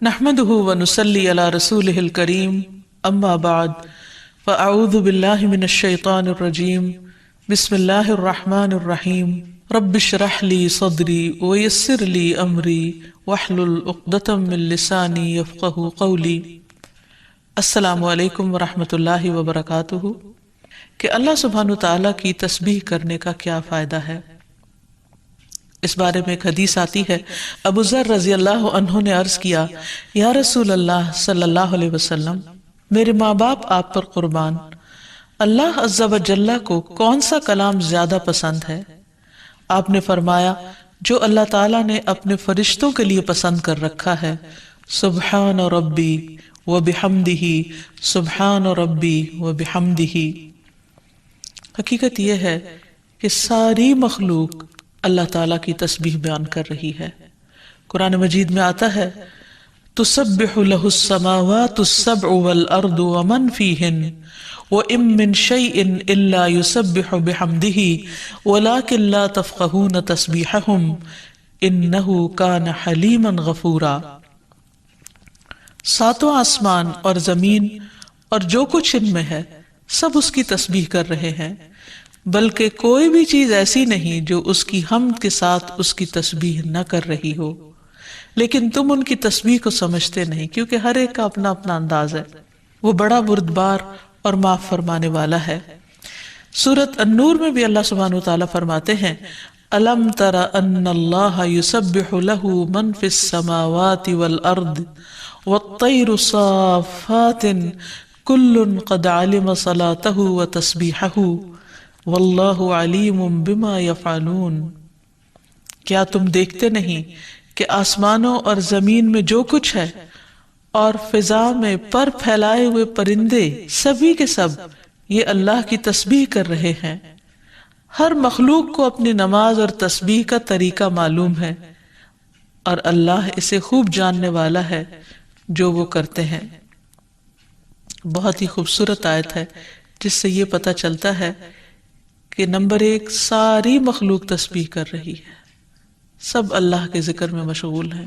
نحمده ونصلي على رسوله الكريم اما بعد فاعوذ بالله من الشيطان الرجيم بسم الله الرحمن الرحيم رب اشرح لي صدري ويسر لي امري واحلل عقدة من لساني يفقهوا قولي۔ السلام علیکم ورحمۃ اللہ وبرکاتہ۔ کہ اللہ سبحانہ تعالیٰ کی تسبیح کرنے کا کیا فائدہ ہے، اس بارے میں ایک حدیث آتی ہے۔ ابو ذر رضی اللہ عنہ نے عرض کیا، یا رسول اللہ صلی اللہ علیہ وسلم، میرے ماں باپ آپ پر قربان، اللہ عز و جل کو کون سا کلام زیادہ پسند ہے؟ آپ نے فرمایا، جو اللہ تعالیٰ نے اپنے فرشتوں کے لیے پسند کر رکھا ہے، سبحان ربی و بحمدہ، سبحان ربی و بحمدہ۔ حقیقت یہ ہے کہ ساری مخلوق اللہ تعالیٰ کی تسبیح بیان کر رہی ہے۔ قرآن مجید میں آتا ہے، تسبح لہ السماوات السبع والارض ومن فیہن وَإِن مِّن شَيْءٍ إِلَّا يُسَبِّحُ بِحَمْدِهِ وَلَٰكِن لَّا تَفْقَهُونَ تَسْبِيحَهُمْ إِنَّهُ كَانَ حَلِيمًا غَفُورًا۔ ساتوں آسمان اور زمین اور جو کچھ ان میں ہے سب اس کی تسبیح کر رہے ہیں، بلکہ کوئی بھی چیز ایسی نہیں جو اس کی حمد کے ساتھ اس کی تسبیح نہ کر رہی ہو، لیکن تم ان کی تسبیح کو سمجھتے نہیں، کیونکہ ہر ایک کا اپنا اپنا انداز ہے۔ وہ بڑا بردبار اور معاف فرمانے والا ہے۔ سورۃ النور میں بھی اللہ سبحانہ وتعالیٰ فرماتے ہیں، أَلَمْ تَرَ أَنَّ اللَّهَ يُسَبِّحُ لَهُ مَنْ فِي السَّمَاوَاتِ وَالْأَرْضِ وَالطَّيْرُ صَافَّاتٍ كُلٌّ قَدْ عَلِمَ صَلَاتَهُ وَتَسْبِيحَهُ وَاللَّهُ عَلِيمٌ بِمَا يَفْعَلُونَ۔ کیا تم دیکھتے نہیں کہ آسمانوں اور زمین میں جو کچھ ہے اور فضا میں پر پھیلائے ہوئے پرندے سبھی کے سب یہ اللہ کی تسبیح کر رہے ہیں۔ ہر مخلوق کو اپنی نماز اور تسبیح کا طریقہ معلوم ہے، اور اللہ اسے خوب جاننے والا ہے جو وہ کرتے ہیں۔ بہت ہی خوبصورت آیت ہے جس سے یہ پتہ چلتا ہے کہ نمبر ایک، ساری مخلوق تسبیح کر رہی ہے، سب اللہ کے ذکر میں مشغول ہیں،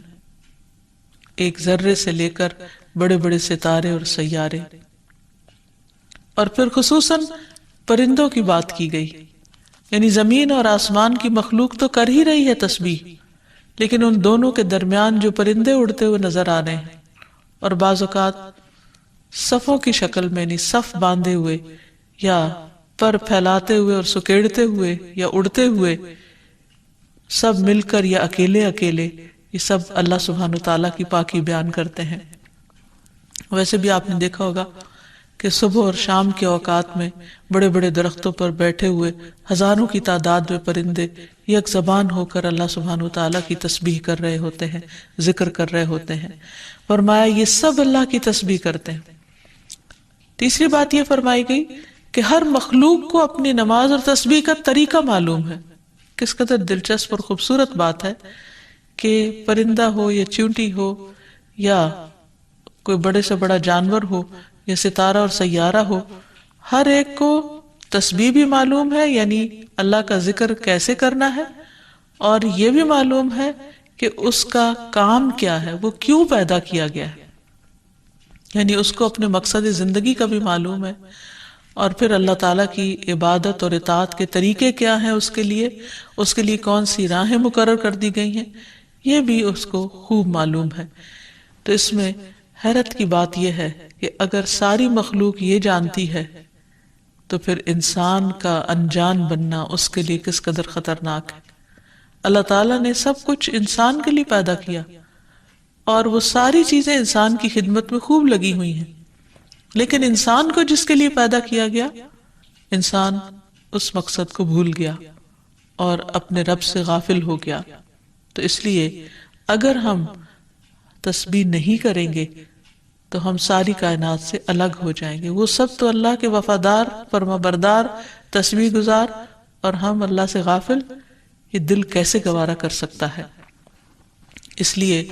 ایک ذرے سے لے کر بڑے بڑے ستارے اور سیارے۔ اور پھر خصوصاً پرندوں کی بات کی گئی، یعنی زمین اور آسمان کی مخلوق تو کر ہی رہی ہے تسبیح، لیکن ان دونوں کے درمیان جو پرندے اڑتے ہوئے نظر آ رہے ہیں، اور بعض اوقات صفوں کی شکل میں، یعنی صف باندھے ہوئے یا پر پھیلاتے ہوئے اور سکیڑتے ہوئے یا اڑتے ہوئے، سب مل کر یا اکیلے اکیلے، یہ سب اللہ سبحانہ تعالیٰ کی پاکی بیان کرتے ہیں۔ ویسے بھی آپ نے دیکھا ہوگا کہ صبح اور شام کے اوقات میں بڑے بڑے درختوں پر بیٹھے ہوئے ہزاروں کی تعداد میں پرندے یک زبان ہو کر اللہ سبحانہ تعالیٰ کی تسبیح کر رہے ہوتے ہیں، ذکر کر رہے ہوتے ہیں۔ فرمایا یہ سب اللہ کی تسبیح کرتے ہیں۔ تیسری بات یہ فرمائی گئی کہ ہر مخلوق کو اپنی نماز اور تسبیح کا طریقہ معلوم ہے۔ کس قدر دلچسپ اور خوبصورت بات ہے کہ پرندہ ہو یا چیونٹی ہو یا کوئی بڑے سے بڑا جانور ہو یا ستارہ اور سیارہ ہو، ہر ایک کو تسبیح بھی معلوم ہے، یعنی اللہ کا ذکر کیسے کرنا ہے، اور یہ بھی معلوم ہے کہ اس کا کام کیا ہے، وہ کیوں پیدا کیا گیا ہے، یعنی اس کو اپنے مقصد زندگی کا بھی معلوم ہے، اور پھر اللہ تعالیٰ کی عبادت اور اطاعت کے طریقے کیا ہیں، اس کے لیے کون سی راہیں مقرر کر دی گئی ہیں، یہ بھی اس کو خوب معلوم ہے۔ تو اس میں حیرت کی بات یہ ہے کہ اگر ساری مخلوق یہ جانتی ہے تو پھر انسان کا انجان بننا اس کے لیے کس قدر خطرناک ہے۔ اللہ تعالیٰ نے سب کچھ انسان کے لیے پیدا کیا، اور وہ ساری چیزیں انسان کی خدمت میں خوب لگی ہوئی ہیں، لیکن انسان کو جس کے لیے پیدا کیا گیا، انسان اس مقصد کو بھول گیا اور اپنے رب سے غافل ہو گیا۔ تو اس لیے اگر ہم تسبیح نہیں کریں گے تو ہم ساری کائنات سے الگ ہو جائیں گے۔ وہ سب تو اللہ کے وفادار، فرمانبردار، تسبیح گزار، اور ہم اللہ سے غافل، یہ دل کیسے گوارا کر سکتا ہے؟ اس لیے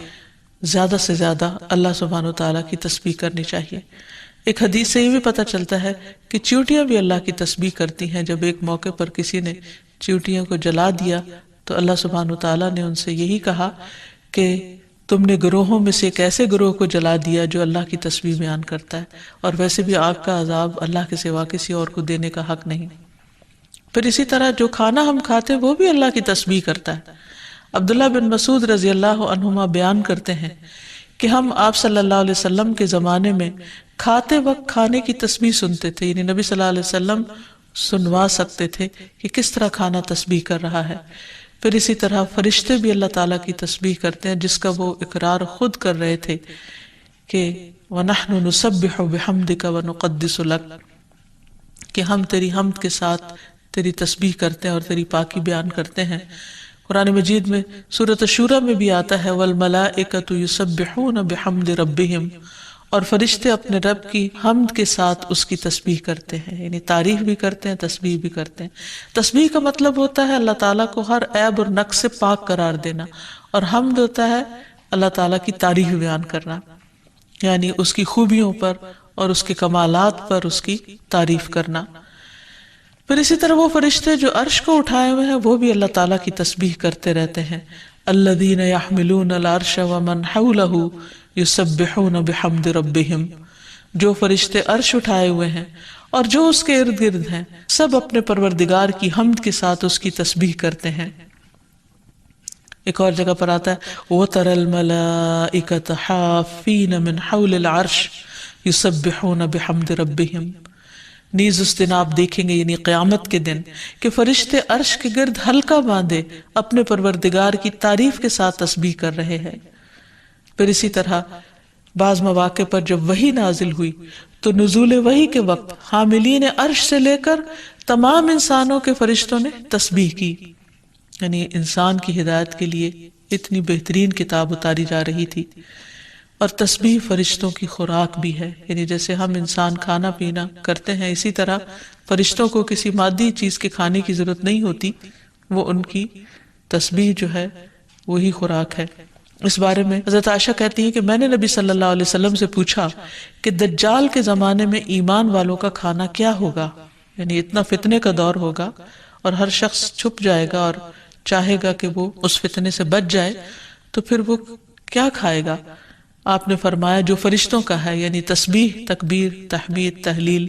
زیادہ سے زیادہ اللہ سبحانہ و تعالیٰ کی تسبیح کرنی چاہیے۔ ایک حدیث سے یہ بھی پتہ چلتا ہے کہ چیونٹیاں بھی اللہ کی تسبیح کرتی ہیں۔ جب ایک موقع پر کسی نے چیونٹیوں کو جلا دیا تو اللہ سبحانہ و تعالیٰ نے ان سے یہی کہا کہ تم نے گروہوں میں سے ایک ایسے گروہ کو جلا دیا جو اللہ کی تسبیح بیان کرتا ہے، اور ویسے بھی آگ کا عذاب اللہ کے سوا کسی اور کو دینے کا حق نہیں۔ پھر اسی طرح جو کھانا ہم کھاتے ہیں وہ بھی اللہ کی تسبیح کرتا ہے۔ عبداللہ بن مسعود رضی اللہ عنہما بیان کرتے ہیں کہ ہم آپ صلی اللہ علیہ وسلم کے زمانے میں کھاتے وقت کھانے کی تسبیح سنتے تھے، یعنی نبی صلی اللہ علیہ وسلم سنوا سکتے تھے کہ کس طرح کھانا تسبیح کر رہا ہے۔ پھر اسی طرح فرشتے بھی اللہ تعالیٰ کی تسبیح کرتے ہیں، جس کا وہ اقرار خود کر رہے تھے کہ وَنَحْنُ نُسَبِّحُ بِحَمْدِكَ وَنُقَدِّسُ لَكَ، کہ ہم تیری حمد کے ساتھ تیری تسبیح کرتے ہیں اور تیری پاکی بیان کرتے ہیں۔ قرآن مجید میں سورۃ الشورى میں بھی آتا ہے وَالْمَلَائِكَةُ يُسَبِّحُونَ بِحَمْدِ رَبِّهِمْ، اور فرشتے اپنے رب کی حمد کے ساتھ اس کی تسبیح کرتے ہیں، یعنی تعریف بھی کرتے ہیں، تسبیح بھی کرتے ہیں۔ تسبیح کا مطلب ہوتا ہے اللہ تعالیٰ کو ہر عیب اور نقص سے پاک قرار دینا، اور حمد ہوتا ہے اللہ تعالیٰ کی تعریف بیان کرنا، یعنی اس کی خوبیوں پر اور اس کے کمالات پر اس کی تعریف کرنا۔ پھر اسی طرح وہ فرشتے جو عرش کو اٹھائے ہوئے ہیں وہ بھی اللہ تعالیٰ کی تسبیح کرتے رہتے ہیں۔ الذین یحملون العرش ومن حولہ یسبحون بحمد ربہم، جو فرشتے عرش اٹھائے ہوئے ہیں اور جو اس کے ارد گرد ہیں سب اپنے پروردگار کی حمد کے ساتھ اس کی تسبیح کرتے ہیں۔ ایک اور جگہ پر آتا ہے وَتَرَى الْمَلَائِكَةَ حَافِّينَ مِنْ حَوْلِ الْعَرْشِ يُسَبِّحُونَ بِحَمْدِ رَبِّهِمْ، نیز اس دن آپ دیکھیں گے یعنی قیامت کے دن کہ فرشتے عرش کے گرد حلقہ باندھے اپنے پروردگار کی تعریف کے ساتھ تسبیح کر رہے ہیں۔ پھر اسی طرح بعض مواقع پر جب وحی نازل ہوئی تو نزول وحی کے وقت حاملین عرش سے لے کر تمام انسانوں کے فرشتوں نے تسبیح کی، یعنی انسان کی ہدایت کے لیے اتنی بہترین کتاب اتاری جا رہی تھی۔ اور تسبیح فرشتوں کی خوراک بھی ہے، یعنی جیسے ہم انسان کھانا پینا کرتے ہیں اسی طرح فرشتوں کو کسی مادی چیز کے کھانے کی ضرورت نہیں ہوتی، وہ ان کی تسبیح جو ہے وہی خوراک ہے۔ اس بارے میں حضرت عائشہ کہتی ہیں کہ میں نے نبی صلی اللہ علیہ وسلم سے پوچھا کہ دجال کے زمانے میں ایمان والوں کا کھانا کیا ہوگا، یعنی اتنا فتنے کا دور ہوگا اور ہر شخص چھپ جائے گا اور چاہے گا کہ وہ اس فتنے سے بچ جائے، تو پھر وہ کیا کھائے گا؟ آپ نے فرمایا جو فرشتوں کا ہے، یعنی تسبیح، تکبیر، تحمید، تحلیل،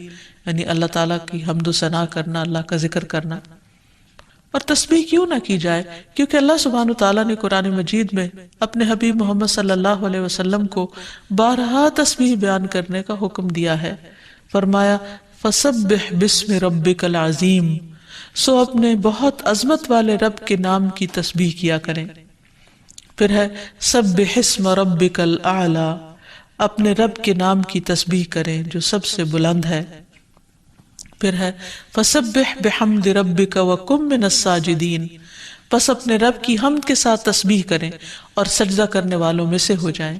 یعنی اللہ تعالیٰ کی حمد و ثنا کرنا، اللہ کا ذکر کرنا۔ اور تسبیح کیوں نہ کی جائے؟ کیونکہ اللہ سبحانہ وتعالیٰ نے قرآن مجید میں اپنے حبیب محمد صلی اللہ علیہ وسلم کو بارہا تسبیح بیان کرنے کا حکم دیا ہے۔ فرمایا فَسَبِّحْ بِاسْمِ رَبِّكَ الْعَظِيمِ، سو اپنے بہت عظمت والے رب کے نام کی تسبیح کیا کریں۔ پھر ہے سبح اسم ربک الاعلی، اپنے رب کے نام کی تسبیح کریں جو سب سے بلند ہے۔ پھر ہے فسبح بحمد ربک وکن من الساجدین، پس اپنے رب کی حمد کے ساتھ تسبیح کریں اور سجدہ کرنے والوں میں سے ہو جائیں۔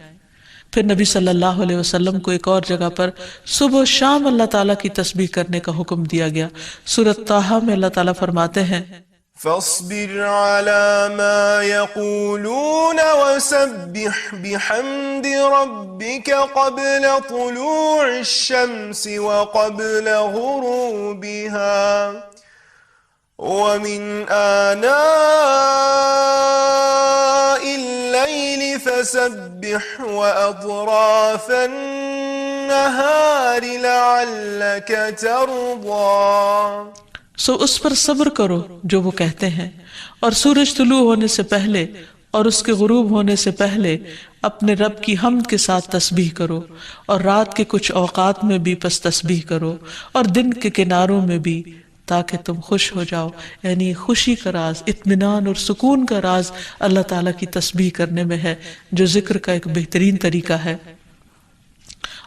پھر نبی صلی اللہ علیہ وسلم کو ایک اور جگہ پر صبح و شام اللہ تعالیٰ کی تسبیح کرنے کا حکم دیا گیا۔ سورۃ طٰہٰ میں اللہ تعالیٰ فرماتے ہیں فاصبر على ما يقولون وسبح بحمد ربك قبل طلوع الشمس وقبل غروبها ومن آناء الليل فسبح وأطراف النهار لعلك ترضى۔ سو اس پر صبر کرو جو وہ کہتے ہیں، اور سورج طلوع ہونے سے پہلے اور اس کے غروب ہونے سے پہلے اپنے رب کی حمد کے ساتھ تسبیح کرو، اور رات کے کچھ اوقات میں بھی پس تسبیح کرو، اور دن کے کناروں میں بھی، تاکہ تم خوش ہو جاؤ۔ یعنی خوشی کا راز، اطمینان اور سکون کا راز اللہ تعالیٰ کی تسبیح کرنے میں ہے، جو ذکر کا ایک بہترین طریقہ ہے،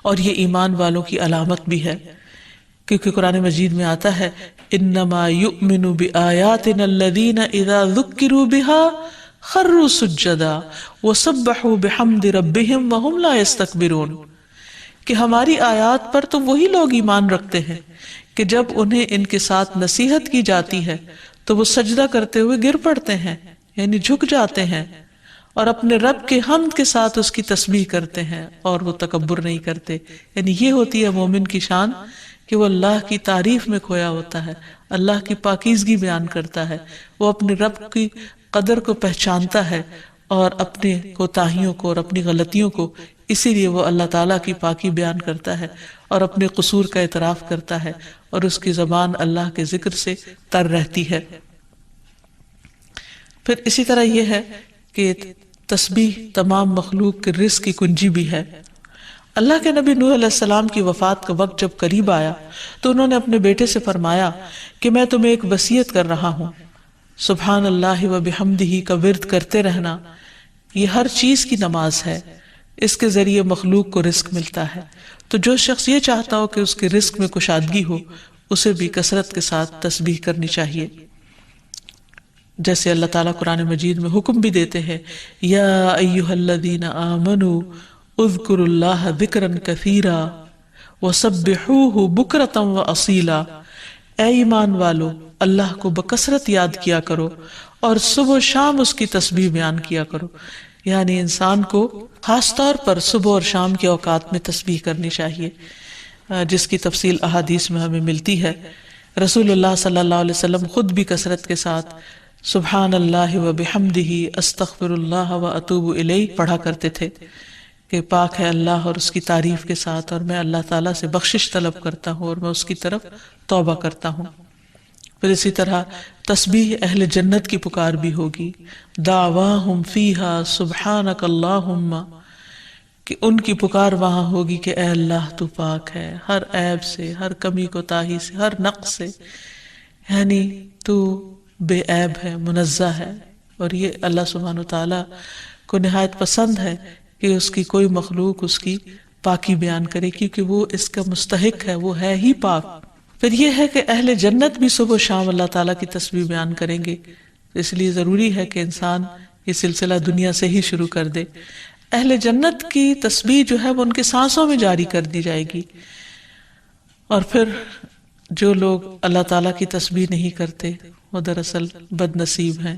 اور یہ ایمان والوں کی علامت بھی ہے، کیونکہ قرآن مجید میں آتا ہے انما یؤمن بآیاتنا الذین اذا ذکروا بها خروا سجدا وسبحوا بحمد ربهم وهم لا يستكبرون، کہ ہماری آیات پر تو وہی لوگ ایمان رکھتے ہیں کہ جب انہیں ان کے ساتھ نصیحت کی جاتی ہے تو وہ سجدہ کرتے ہوئے گر پڑتے ہیں، یعنی جھک جاتے ہیں، اور اپنے رب کے حمد کے ساتھ اس کی تسبیح کرتے ہیں اور وہ تکبر نہیں کرتے۔ یعنی یہ ہوتی ہے مومن کی شان کہ وہ اللہ کی تعریف میں کھویا ہوتا ہے، اللہ کی پاکیزگی بیان کرتا ہے، وہ اپنے رب کی قدر کو پہچانتا ہے اور اپنے کوتاہیوں کو اور اپنی غلطیوں کو، اسی لیے وہ اللہ تعالیٰ کی پاکی بیان کرتا ہے اور اپنے قصور کا اعتراف کرتا ہے، اور اس کی زبان اللہ کے ذکر سے تر رہتی ہے۔ پھر اسی طرح یہ ہے کہ تسبیح تمام مخلوق کے رزق کی کنجی بھی ہے۔ اللہ کے نبی نوح علیہ السلام کی وفات کا وقت جب قریب آیا تو انہوں نے اپنے بیٹے سے فرمایا کہ میں تمہیں ایک وصیت کر رہا ہوں، سبحان اللہ و بحمدہ کا ورد کرتے رہنا، یہ ہر چیز کی نماز ہے، اس کے ذریعے مخلوق کو رزق ملتا ہے، تو جو شخص یہ چاہتا ہو کہ اس کے رزق میں کشادگی ہو، اسے بھی کثرت کے ساتھ تسبیح کرنی چاہیے۔ جیسے اللہ تعالیٰ قرآن مجید میں حکم بھی دیتے ہیں، یا ایھا الذین آمنوا اذکروا اللہ ذکرا کثیرا وسبحوہ بکرۃ واصیلا، اے ایمان والو اللہ کو بکثرت یاد کیا کرو اور صبح و شام اس کی تسبیح بیان کیا کرو۔ یعنی انسان کو خاص طور پر صبح اور شام کے اوقات میں تسبیح کرنی چاہیے، جس کی تفصیل احادیث میں ہمیں ملتی ہے۔ رسول اللہ صلی اللہ علیہ وسلم خود بھی کثرت کے ساتھ سبحان اللہ و بحمدہ استغفر اللہ و اتوب الیہ پڑھا کرتے تھے کہ پاک ہے اللہ اور اس کی تعریف کے ساتھ، اور میں اللہ تعالیٰ سے بخشش طلب کرتا ہوں اور میں اس کی طرف توبہ کرتا ہوں۔ پھر اسی طرح تسبیح اہل جنت کی پکار بھی ہوگی، دعواہم فیہا سبحانک اللہم، کہ ان کی پکار وہاں ہوگی کہ اے اللہ تو پاک ہے ہر عیب سے، ہر کمی کوتاہی سے، ہر نقص سے، یعنی تو بے عیب ہے، منزہ ہے۔ اور یہ اللہ سبحانہ وتعالیٰ کو نہایت پسند ہے کہ اس کی کوئی مخلوق اس کی پاکی بیان کرے، کیونکہ وہ اس کا مستحق ہے، وہ ہے ہی پاک۔ پھر یہ ہے کہ اہل جنت بھی صبح و شام اللہ تعالیٰ کی تسبیح بیان کریں گے، اس لیے ضروری ہے کہ انسان یہ سلسلہ دنیا سے ہی شروع کر دے۔ اہل جنت کی تسبیح جو ہے وہ ان کے سانسوں میں جاری کر دی جائے گی، اور پھر جو لوگ اللہ تعالیٰ کی تسبیح نہیں کرتے وہ دراصل بد نصیب ہیں،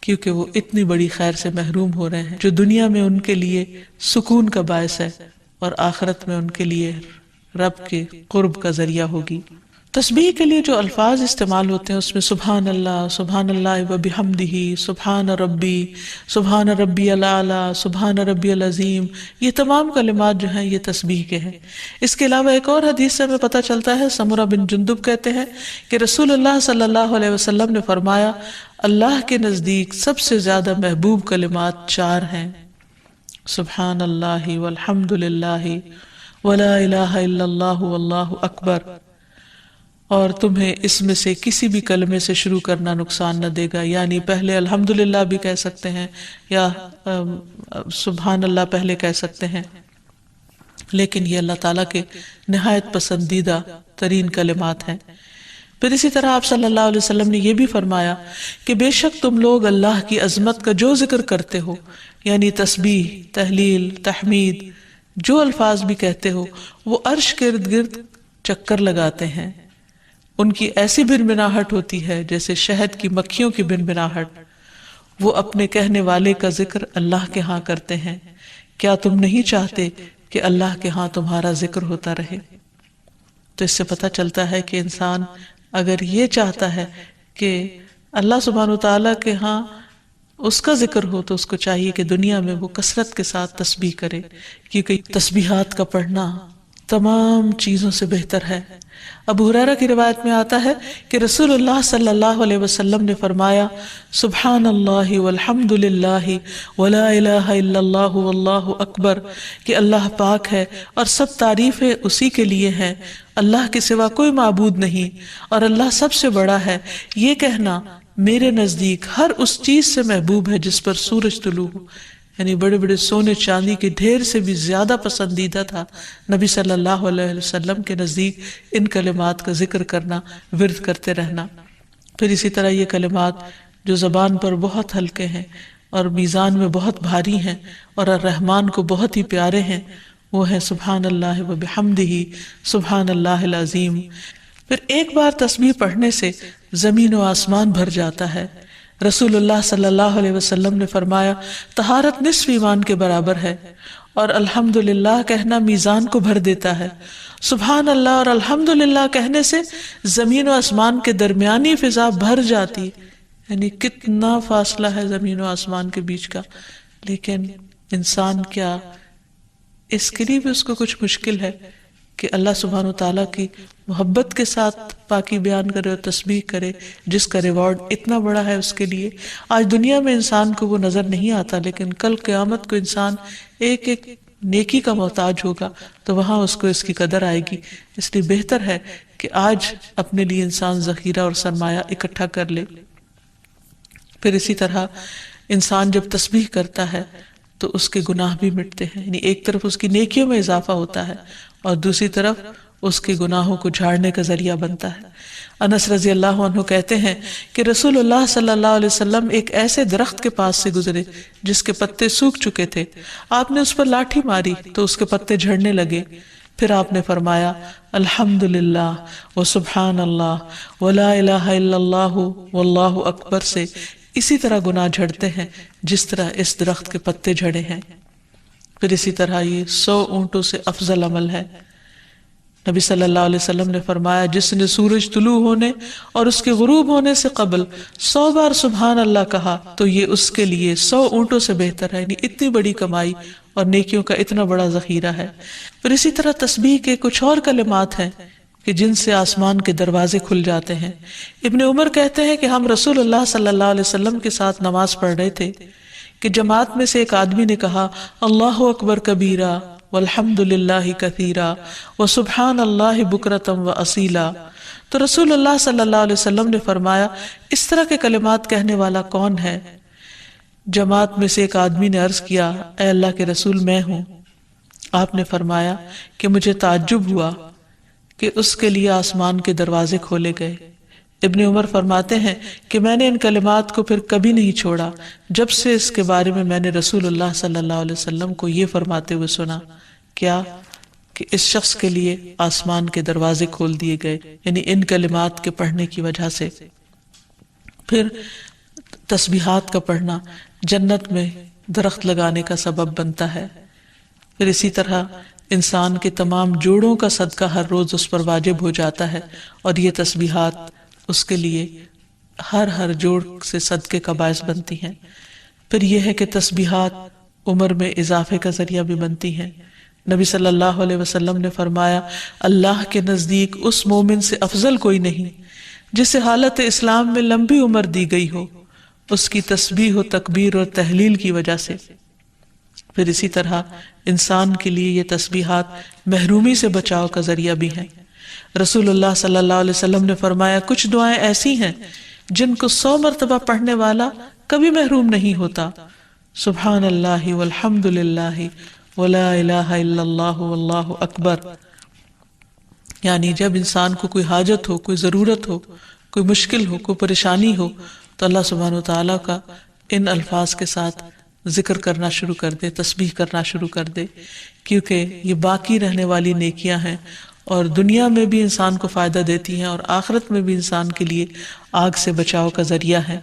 کیونکہ وہ اتنی بڑی خیر سے محروم ہو رہے ہیں جو دنیا میں ان کے لیے سکون کا باعث ہے اور آخرت میں ان کے لیے رب کے قرب کا ذریعہ ہوگی۔ تسبیح کے لیے جو الفاظ استعمال ہوتے ہیں اس میں سبحان اللہ و بحمدہ، سبحان ربی الاعلی، سبحان ربی العظیم، یہ تمام کلمات جو ہیں یہ تسبیح کے ہیں۔ اس کے علاوہ ایک اور حدیث سے ہمیں پتہ چلتا ہے، سمرہ بن جندب کہتے ہیں کہ رسول اللہ صلی اللہ علیہ وسلم نے فرمایا، اللہ کے نزدیک سب سے زیادہ محبوب کلمات 4 ہیں، سبحان اللہ والحمد للہ ولا الہ الا اللہ واللہ اکبر، اور تمہیں اس میں سے کسی بھی کلمے سے شروع کرنا نقصان نہ دے گا، یعنی پہلے الحمدللہ بھی کہہ سکتے ہیں یا سبحان اللہ پہلے کہہ سکتے ہیں، لیکن یہ اللہ تعالیٰ کے نہایت پسندیدہ ترین کلمات ہیں۔ پھر اسی طرح آپ صلی اللہ علیہ وسلم نے یہ بھی فرمایا کہ بے شک تم لوگ اللہ کی عظمت کا جو ذکر کرتے ہو، یعنی تسبیح، تحلیل، تحمید، جو الفاظ بھی کہتے ہو، وہ عرش کے ارد گرد چکر لگاتے ہیں، ان کی ایسی بنبناہٹ ہوتی ہے جیسے شہد کی مکھیوں کی بنبناہٹ، وہ اپنے کہنے والے کا ذکر اللہ کے ہاں کرتے ہیں، کیا تم نہیں چاہتے کہ اللہ کے ہاں تمہارا ذکر ہوتا رہے؟ تو اس سے پتہ چلتا ہے کہ انسان اگر یہ چاہتا ہے کہ اللہ سبحانہ وتعالیٰ کے ہاں اس کا ذکر ہو تو اس کو چاہیے کہ دنیا میں وہ کثرت کے ساتھ تسبیح کرے، کیونکہ تسبیحات کا پڑھنا تمام چیزوں سے بہتر ہے۔ ابو ہریرہ کی روایت میں آتا ہے کہ رسول اللہ صلی اللہ علیہ وسلم نے فرمایا، سبحان اللہ والحمد للہ ولا الہ الا اللہ واللہ اکبر، کہ اللہ پاک ہے اور سب تعریفیں اسی کے لیے ہیں، اللہ کے سوا کوئی معبود نہیں اور اللہ سب سے بڑا ہے، یہ کہنا میرے نزدیک ہر اس چیز سے محبوب ہے جس پر سورج طلوع ہو، یعنی بڑے بڑے سونے چاندی کے ڈھیر سے بھی زیادہ پسندیدہ تھا نبی صلی اللہ علیہ وسلم کے نزدیک ان کلمات کا ذکر کرنا، ورد کرتے رہنا۔ پھر اسی طرح یہ کلمات جو زبان پر بہت ہلکے ہیں اور میزان میں بہت بھاری ہیں اور الرحمن کو بہت ہی پیارے ہیں، وہ ہیں سبحان اللہ و بحمدہ، سبحان اللہ العظیم۔ پھر ایک بار تسبیح پڑھنے سے زمین و آسمان بھر جاتا ہے۔ رسول اللہ صلی اللہ علیہ وسلم نے فرمایا، طہارت نصف ایمان کے برابر ہے، اور الحمدللہ کہنا میزان کو بھر دیتا ہے۔ سبحان اللہ اور الحمدللہ کہنے سے زمین و آسمان کے درمیانی فضا بھر جاتی، یعنی کتنا فاصلہ ہے زمین و آسمان کے بیچ کا، لیکن انسان کیا اس کے لیے بھی اس کو کچھ مشکل ہے کہ اللہ سبحانہ وتعالیٰ کی محبت کے ساتھ پاکی بیان کرے اور تسبیح کرے، جس کا ریوارڈ اتنا بڑا ہے اس کے لیے؟ آج دنیا میں انسان کو وہ نظر نہیں آتا، لیکن کل قیامت کو انسان ایک ایک نیکی کا محتاج ہوگا تو وہاں اس کو اس کی قدر آئے گی. اس لیے بہتر ہے کہ آج اپنے لیے انسان ذخیرہ اور سرمایہ اکٹھا کر لے. پھر اسی طرح انسان جب تسبیح کرتا ہے تو اس کے گناہ بھی مٹتے ہیں، یعنی ایک طرف اس کی نیکیوں میں اضافہ ہوتا ہے اور دوسری طرف اس کے گناہوں کو جھاڑنے کا ذریعہ بنتا ہے. انس رضی اللہ عنہ کہتے ہیں کہ رسول اللہ صلی اللہ علیہ وسلم ایک ایسے درخت کے پاس سے گزرے جس کے پتے سوکھ چکے تھے. آپ نے اس پر لاٹھی ماری تو اس کے پتے جھڑنے لگے. پھر آپ نے فرمایا الحمدللہ وسبحان اللہ ولا الہ الا اللہ واللہ اکبر سے اسی طرح گناہ جھڑتے ہیں جس طرح اس درخت کے پتے جھڑے ہیں. پھر اسی طرح یہ 100 اونٹوں سے افضل عمل ہے. نبی صلی اللہ علیہ وسلم نے فرمایا جس نے سورج طلوع ہونے اور اس کے غروب ہونے سے قبل 100 بار سبحان اللہ کہا تو یہ اس کے لیے 100 اونٹوں سے بہتر ہے. یعنی اتنی بڑی کمائی اور نیکیوں کا اتنا بڑا ذخیرہ ہے. پھر اسی طرح تسبیح کے کچھ اور کلمات ہیں کہ جن سے آسمان کے دروازے کھل جاتے ہیں. ابن عمر کہتے ہیں کہ ہم رسول اللہ صلی اللہ علیہ وسلم کے ساتھ نماز پڑھ رہے تھے کہ جماعت میں سے ایک آدمی نے کہا اللہ اکبر کبیرہ والحمد للہ کثیرا وسبحان اللہ بکرۃ واصیلا. تو رسول اللہ صلی اللہ علیہ وسلم نے فرمایا اس طرح کے کلمات کہنے والا کون ہے؟ جماعت میں سے ایک آدمی نے عرض کیا اے اللہ کے رسول میں ہوں. آپ نے فرمایا کہ مجھے تعجب ہوا کہ اس کے لیے آسمان کے دروازے کھولے گئے. ابن عمر فرماتے ہیں کہ میں نے ان کلمات کو پھر کبھی نہیں چھوڑا جب سے اس کے بارے میں میں نے رسول اللہ صلی اللہ علیہ وسلم کو یہ فرماتے ہوئے سنا کیا کہ اس شخص کے لیے آسمان کے دروازے کھول دیے گئے، یعنی ان کلمات کے پڑھنے کی وجہ سے. پھر تسبیحات کا پڑھنا جنت میں درخت لگانے کا سبب بنتا ہے. پھر اسی طرح انسان کے تمام جوڑوں کا صدقہ ہر روز اس پر واجب ہو جاتا ہے اور یہ تسبیحات اس کے لیے ہر جوڑ سے صدقے کا باعث بنتی ہیں. پھر یہ ہے کہ تسبیحات عمر میں اضافے کا ذریعہ بھی بنتی ہیں. نبی صلی اللہ علیہ وسلم نے فرمایا اللہ کے نزدیک اس مومن سے افضل کوئی نہیں جسے حالت اسلام میں لمبی عمر دی گئی ہو اس کی تسبیح و تکبیر اور تحلیل کی وجہ سے. پھر اسی طرح انسان کے لیے یہ تسبیحات محرومی سے بچاؤ کا ذریعہ بھی ہیں. رسول اللہ صلی اللہ علیہ وسلم نے فرمایا کچھ دعائیں ایسی ہیں جن کو 100 مرتبہ پڑھنے والا کبھی محروم نہیں ہوتا. سبحان اللہ والحمد للہ ولا الہ الا اللہ واللہ اکبر. یعنی جب انسان کو کوئی حاجت ہو، کوئی ضرورت ہو، کوئی مشکل ہو، کوئی پریشانی ہو تو اللہ سبحانہ وتعالیٰ کا ان الفاظ کے ساتھ ذکر کرنا شروع کر دے، تسبیح کرنا شروع کر دے، کیونکہ یہ باقی رہنے والی نیکیاں ہیں اور دنیا میں بھی انسان کو فائدہ دیتی ہیں اور آخرت میں بھی انسان کے لیے آگ سے بچاؤ کا ذریعہ ہے.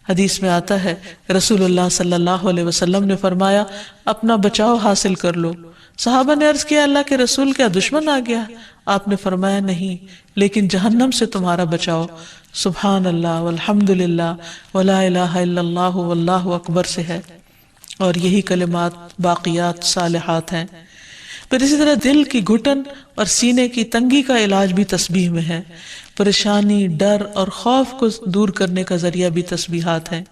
حدیث میں آتا ہے رسول اللہ صلی اللہ علیہ وسلم نے فرمایا اپنا بچاؤ حاصل کر لو. صحابہ نے عرض کیا اللہ کے رسول کیا دشمن آ گیا؟ آپ نے فرمایا نہیں، لیکن جہنم سے تمہارا بچاؤ سبحان اللہ والحمد للہ ولا الہ الا اللہ واللہ اکبر سے ہے. اور یہی کلمات باقیات صالحات ہیں. پھر اسی طرح دل کی گھٹن اور سینے کی تنگی کا علاج بھی تسبیح میں ہے. پریشانی، ڈر اور خوف کو دور کرنے کا ذریعہ بھی تسبیحات ہیں.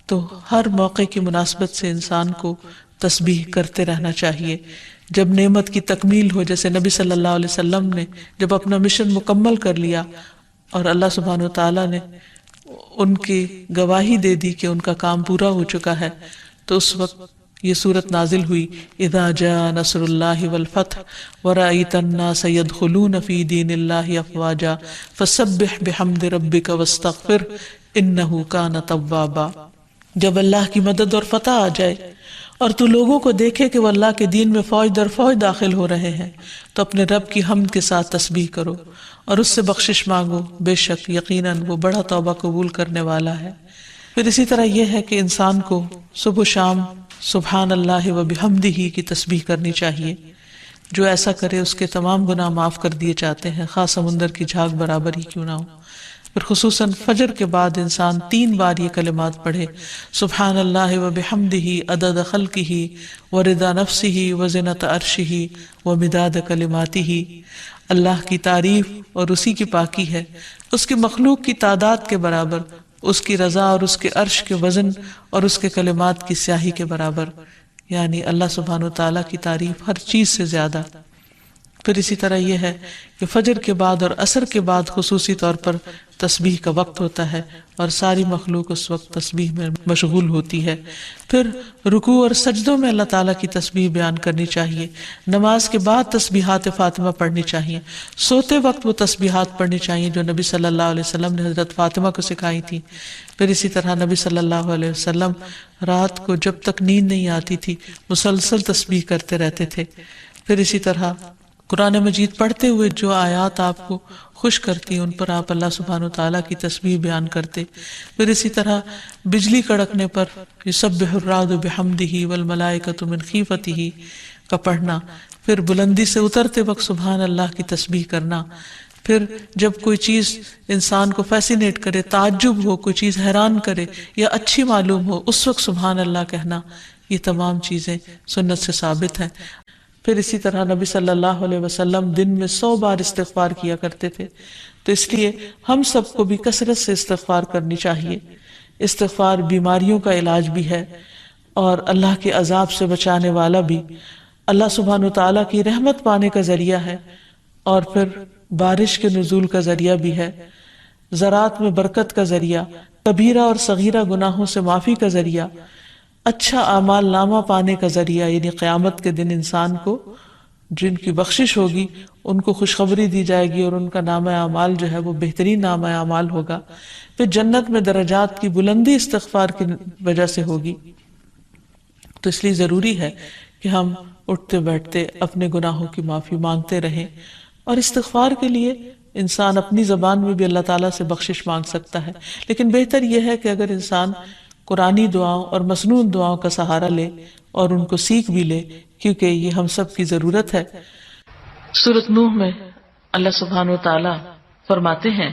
تو ہر موقع کی مناسبت سے انسان کو تسبیح کرتے رہنا چاہیے. جب نعمت کی تکمیل ہو، جیسے نبی صلی اللہ علیہ وسلم نے جب اپنا مشن مکمل کر لیا اور اللہ سبحانہ وتعالیٰ نے ان کی گواہی دے دی کہ ان کا کام پورا ہو چکا ہے، تو اس وقت یہ سورت نازل ہوئی اذا جاء نصر اللہ والفتح ورأیت الناس يدخلون فی دین اللہ افواجا فسبح بحمد ربک واستغفر انہ کان توابا. جب اللہ کی مدد اور فتح آ جائے اور تو لوگوں کو دیکھے کہ وہ اللہ کے دین میں فوج در فوج داخل ہو رہے ہیں تو اپنے رب کی حمد کے ساتھ تسبیح کرو اور اس سے بخشش مانگو، بے شک یقیناً وہ بڑا توبہ قبول کرنے والا ہے. پھر اسی طرح یہ ہے کہ انسان کو صبح و شام سبحان اللہ و بحمدہ کی تسبیح کرنی چاہیے. جو ایسا کرے اس کے تمام گناہ معاف کر دیے جاتے ہیں، خاص سمندر کی جھاگ برابر ہی کیوں نہ ہو. پھر خصوصاً فجر کے بعد انسان 3 بار یہ کلمات پڑھے، سبحان اللہ و بحمدہ عدد خلقہ و رضا نفسہ و زنۃ عرشہ و مداد کلماتہ، اللہ کی تعریف اور اسی کی پاکی ہے، اس کی مخلوق کی تعداد کے برابر، اس کی رضا اور اس کے عرش کے وزن اور اس کے کلمات کی سیاہی کے برابر، یعنی اللہ سبحانہ وتعالیٰ کی تعریف ہر چیز سے زیادہ۔ پھر اسی طرح یہ ہے کہ فجر کے بعد اور عصر کے بعد خصوصی طور پر تسبیح کا وقت ہوتا ہے اور ساری مخلوق اس وقت تسبیح میں مشغول ہوتی ہے۔ پھر رکوع اور سجدوں میں اللہ تعالیٰ کی تسبیح بیان کرنی چاہیے، نماز کے بعد تسبیحات فاطمہ پڑھنی چاہیے، سوتے وقت وہ تسبیحات پڑھنی چاہیے جو نبی صلی اللہ علیہ وسلم نے حضرت فاطمہ کو سکھائی تھی۔ پھر اسی طرح نبی صلی اللہ علیہ وسلم رات کو جب تک نیند نہیں آتی تھی مسلسل تسبیح کرتے رہتے تھے۔ پھر اسی طرح قرآن مجید پڑھتے ہوئے جو آیات آپ کو خوش کرتی ان پر آپ اللہ سبحانہ وتعالیٰ کی تسبیح بیان کرتے۔ پھر اسی طرح بجلی کڑکنے پر یسبح الرعد بحمدہ والملائکۃ من خیفتہ کا پڑھنا، پھر بلندی سے اترتے وقت سبحان اللہ کی تسبیح کرنا، پھر جب کوئی چیز انسان کو فیسینیٹ کرے، تعجب ہو، کوئی چیز حیران کرے یا اچھی معلوم ہو، اس وقت سبحان اللہ کہنا، یہ تمام چیزیں سنت سے ثابت ہیں۔ پھر اسی طرح نبی صلی اللہ علیہ وسلم دن میں 100 بار استغفار کیا کرتے تھے، تو اس لیے ہم سب کو بھی کثرت سے استغفار کرنی چاہیے۔ استغفار بیماریوں کا علاج بھی ہے اور اللہ کے عذاب سے بچانے والا بھی، اللہ سبحانہ وتعالیٰ کی رحمت پانے کا ذریعہ ہے، اور پھر بارش کے نزول کا ذریعہ بھی ہے، زراعت میں برکت کا ذریعہ، کبیرہ اور صغیرہ گناہوں سے معافی کا ذریعہ، اچھا اعمال نامہ پانے کا ذریعہ، یعنی قیامت کے دن انسان کو جن کی بخشش ہوگی ان کو خوشخبری دی جائے گی اور ان کا نامہ اعمال جو ہے وہ بہترین نامہ اعمال ہوگا۔ پھر جنت میں درجات کی بلندی استغفار کی وجہ سے ہوگی۔ تو اس لیے ضروری ہے کہ ہم اٹھتے بیٹھتے اپنے گناہوں کی معافی مانگتے رہیں، اور استغفار کے لیے انسان اپنی زبان میں بھی اللہ تعالیٰ سے بخشش مانگ سکتا ہے، لیکن بہتر یہ ہے کہ اگر انسان قرآنی دعاؤں اور مسنون دعاؤں کا سہارا لے اور ان کو سیکھ بھی لے، کیونکہ یہ ہم سب کی ضرورت ہے۔ سورۃ نوح میں اللہ سبحانہ وتعالی فرماتے ہیں،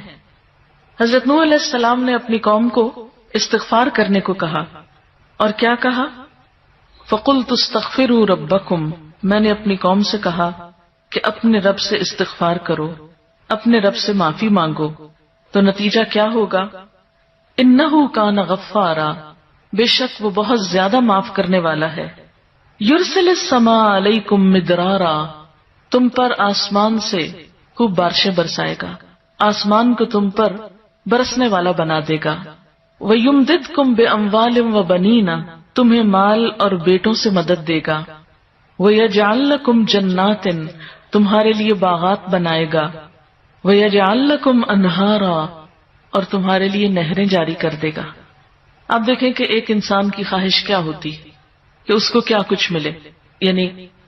حضرت نوح علیہ السلام نے اپنی قوم کو استغفار کرنے کو کہا، اور کیا کہا؟ فَقُلْتُ اسْتَغْفِرُوا رَبَّكُمْ، میں نے اپنی قوم سے کہا کہ اپنے رب سے استغفار کرو، اپنے رب سے معافی مانگو، تو نتیجہ کیا ہوگا؟ انہو کان غفارا، بے شک وہ بہت زیادہ معاف کرنے والا ہے، یرسل السماء علیکم مدرارا، تم پر آسمان سے خوب بارشیں برسائے گا، آسمان کو تم پر برسنے والا بنا دے گا، ویمددکم باموال وبنین، تمہیں مال اور بیٹوں سے مدد دے گا، ویجعل لکم جنات، تمہارے لیے باغات بنائے گا، ویجعل لکم انہارا، اور تمہارے لیے نہریں جاری کر دے گا۔ آپ دیکھیں کہ ایک انسان کی خواہش کیا ہوتی کہ اس کو کیا کچھ ملے، یعنی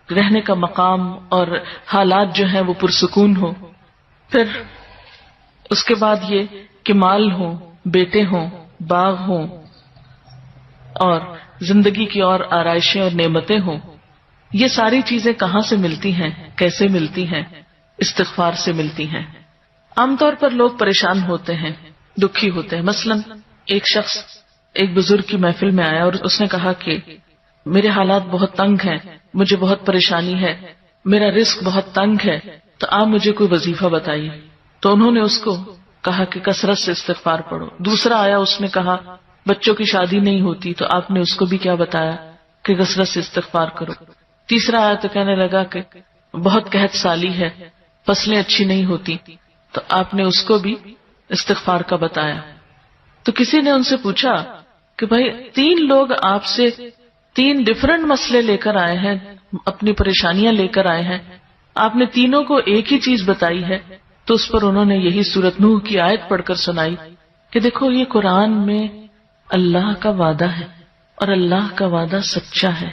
رہنے کا مقام اور حالات جو ہیں وہ پرسکون ہو، پھر اس کے بعد یہ کہ مال ہوں، بیٹے ہوں، باغ ہوں، اور زندگی کی اور آرائشیں اور نعمتیں ہوں۔ یہ ساری چیزیں کہاں سے ملتی ہیں، کیسے ملتی ہیں؟ استغفار سے ملتی ہیں۔ عام طور پر لوگ پریشان ہوتے ہیں، دکھی ہوتے ہیں۔ مثلا ایک شخص ایک بزرگ کی محفل میں آیا اور اس نے کہا کہ میرے حالات بہت تنگ ہیں، مجھے بہت پریشانی ہے، میرا رزق بہت تنگ ہے، تو آپ مجھے کوئی وظیفہ بتائیے۔ تو انہوں نے اس کو کہا کہ کثرت سے استغفار پڑھو۔ دوسرا آیا، اس نے کہا بچوں کی شادی نہیں ہوتی، تو آپ نے اس کو بھی کیا بتایا کہ کثرت سے استغفار کرو۔ تیسرا آیا تو کہنے لگا کہ بہت قحط سالی ہے، فصلیں اچھی نہیں ہوتی، تو آپ نے اس کو بھی استغفار کا بتایا۔ تو کسی نے ان سے پوچھا کہ بھائی 3 لوگ آپ سے 3 ڈفرنٹ مسئلے لے کر آئے ہیں، اپنی پریشانیاں لے کر آئے ہیں، آپ نے تینوں کو ایک ہی چیز بتائی ہے۔ تو اس پر انہوں نے یہی سورۃ نوح کی آیت پڑھ کر سنائی کہ دیکھو یہ قرآن میں اللہ کا وعدہ ہے، اور اللہ کا وعدہ سچا ہے۔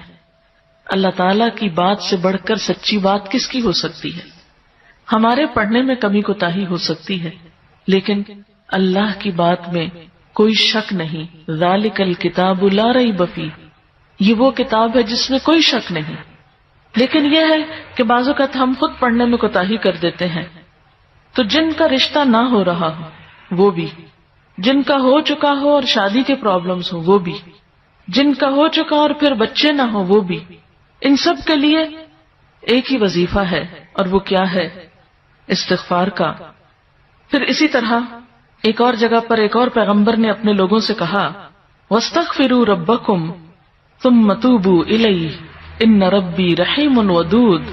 اللہ تعالیٰ کی بات سے بڑھ کر سچی بات کس کی ہو سکتی ہے؟ ہمارے پڑھنے میں کمی کوتاہی ہو سکتی ہے، لیکن اللہ کی بات میں کوئی شک نہیں۔ ذالک الکتاب لا ریب فیہ، یہ وہ کتاب ہے جس میں کوئی شک نہیں۔ لیکن یہ ہے کہ بعض اوقات ہم خود پڑھنے میں کوتاہی کر دیتے ہیں، تو جن کا رشتہ نہ ہو رہا ہو وہ بھی، جن کا ہو چکا ہو اور شادی کے پرابلمز ہو وہ بھی، جن کا ہو چکا اور پھر بچے نہ ہو وہ بھی، ان سب کے لیے ایک ہی وظیفہ ہے، اور وہ کیا ہے؟ استغفار کا۔ پھر اسی طرح ایک اور جگہ پر ایک اور پیغمبر نے اپنے لوگوں سے کہا وَاسْتَغْفِرُوا رَبَّكُمْ ثُمَّ تُوبُوا إِلَيْهِ إِنَّ رَبِّي رَحِيمٌ وَدُودٌ،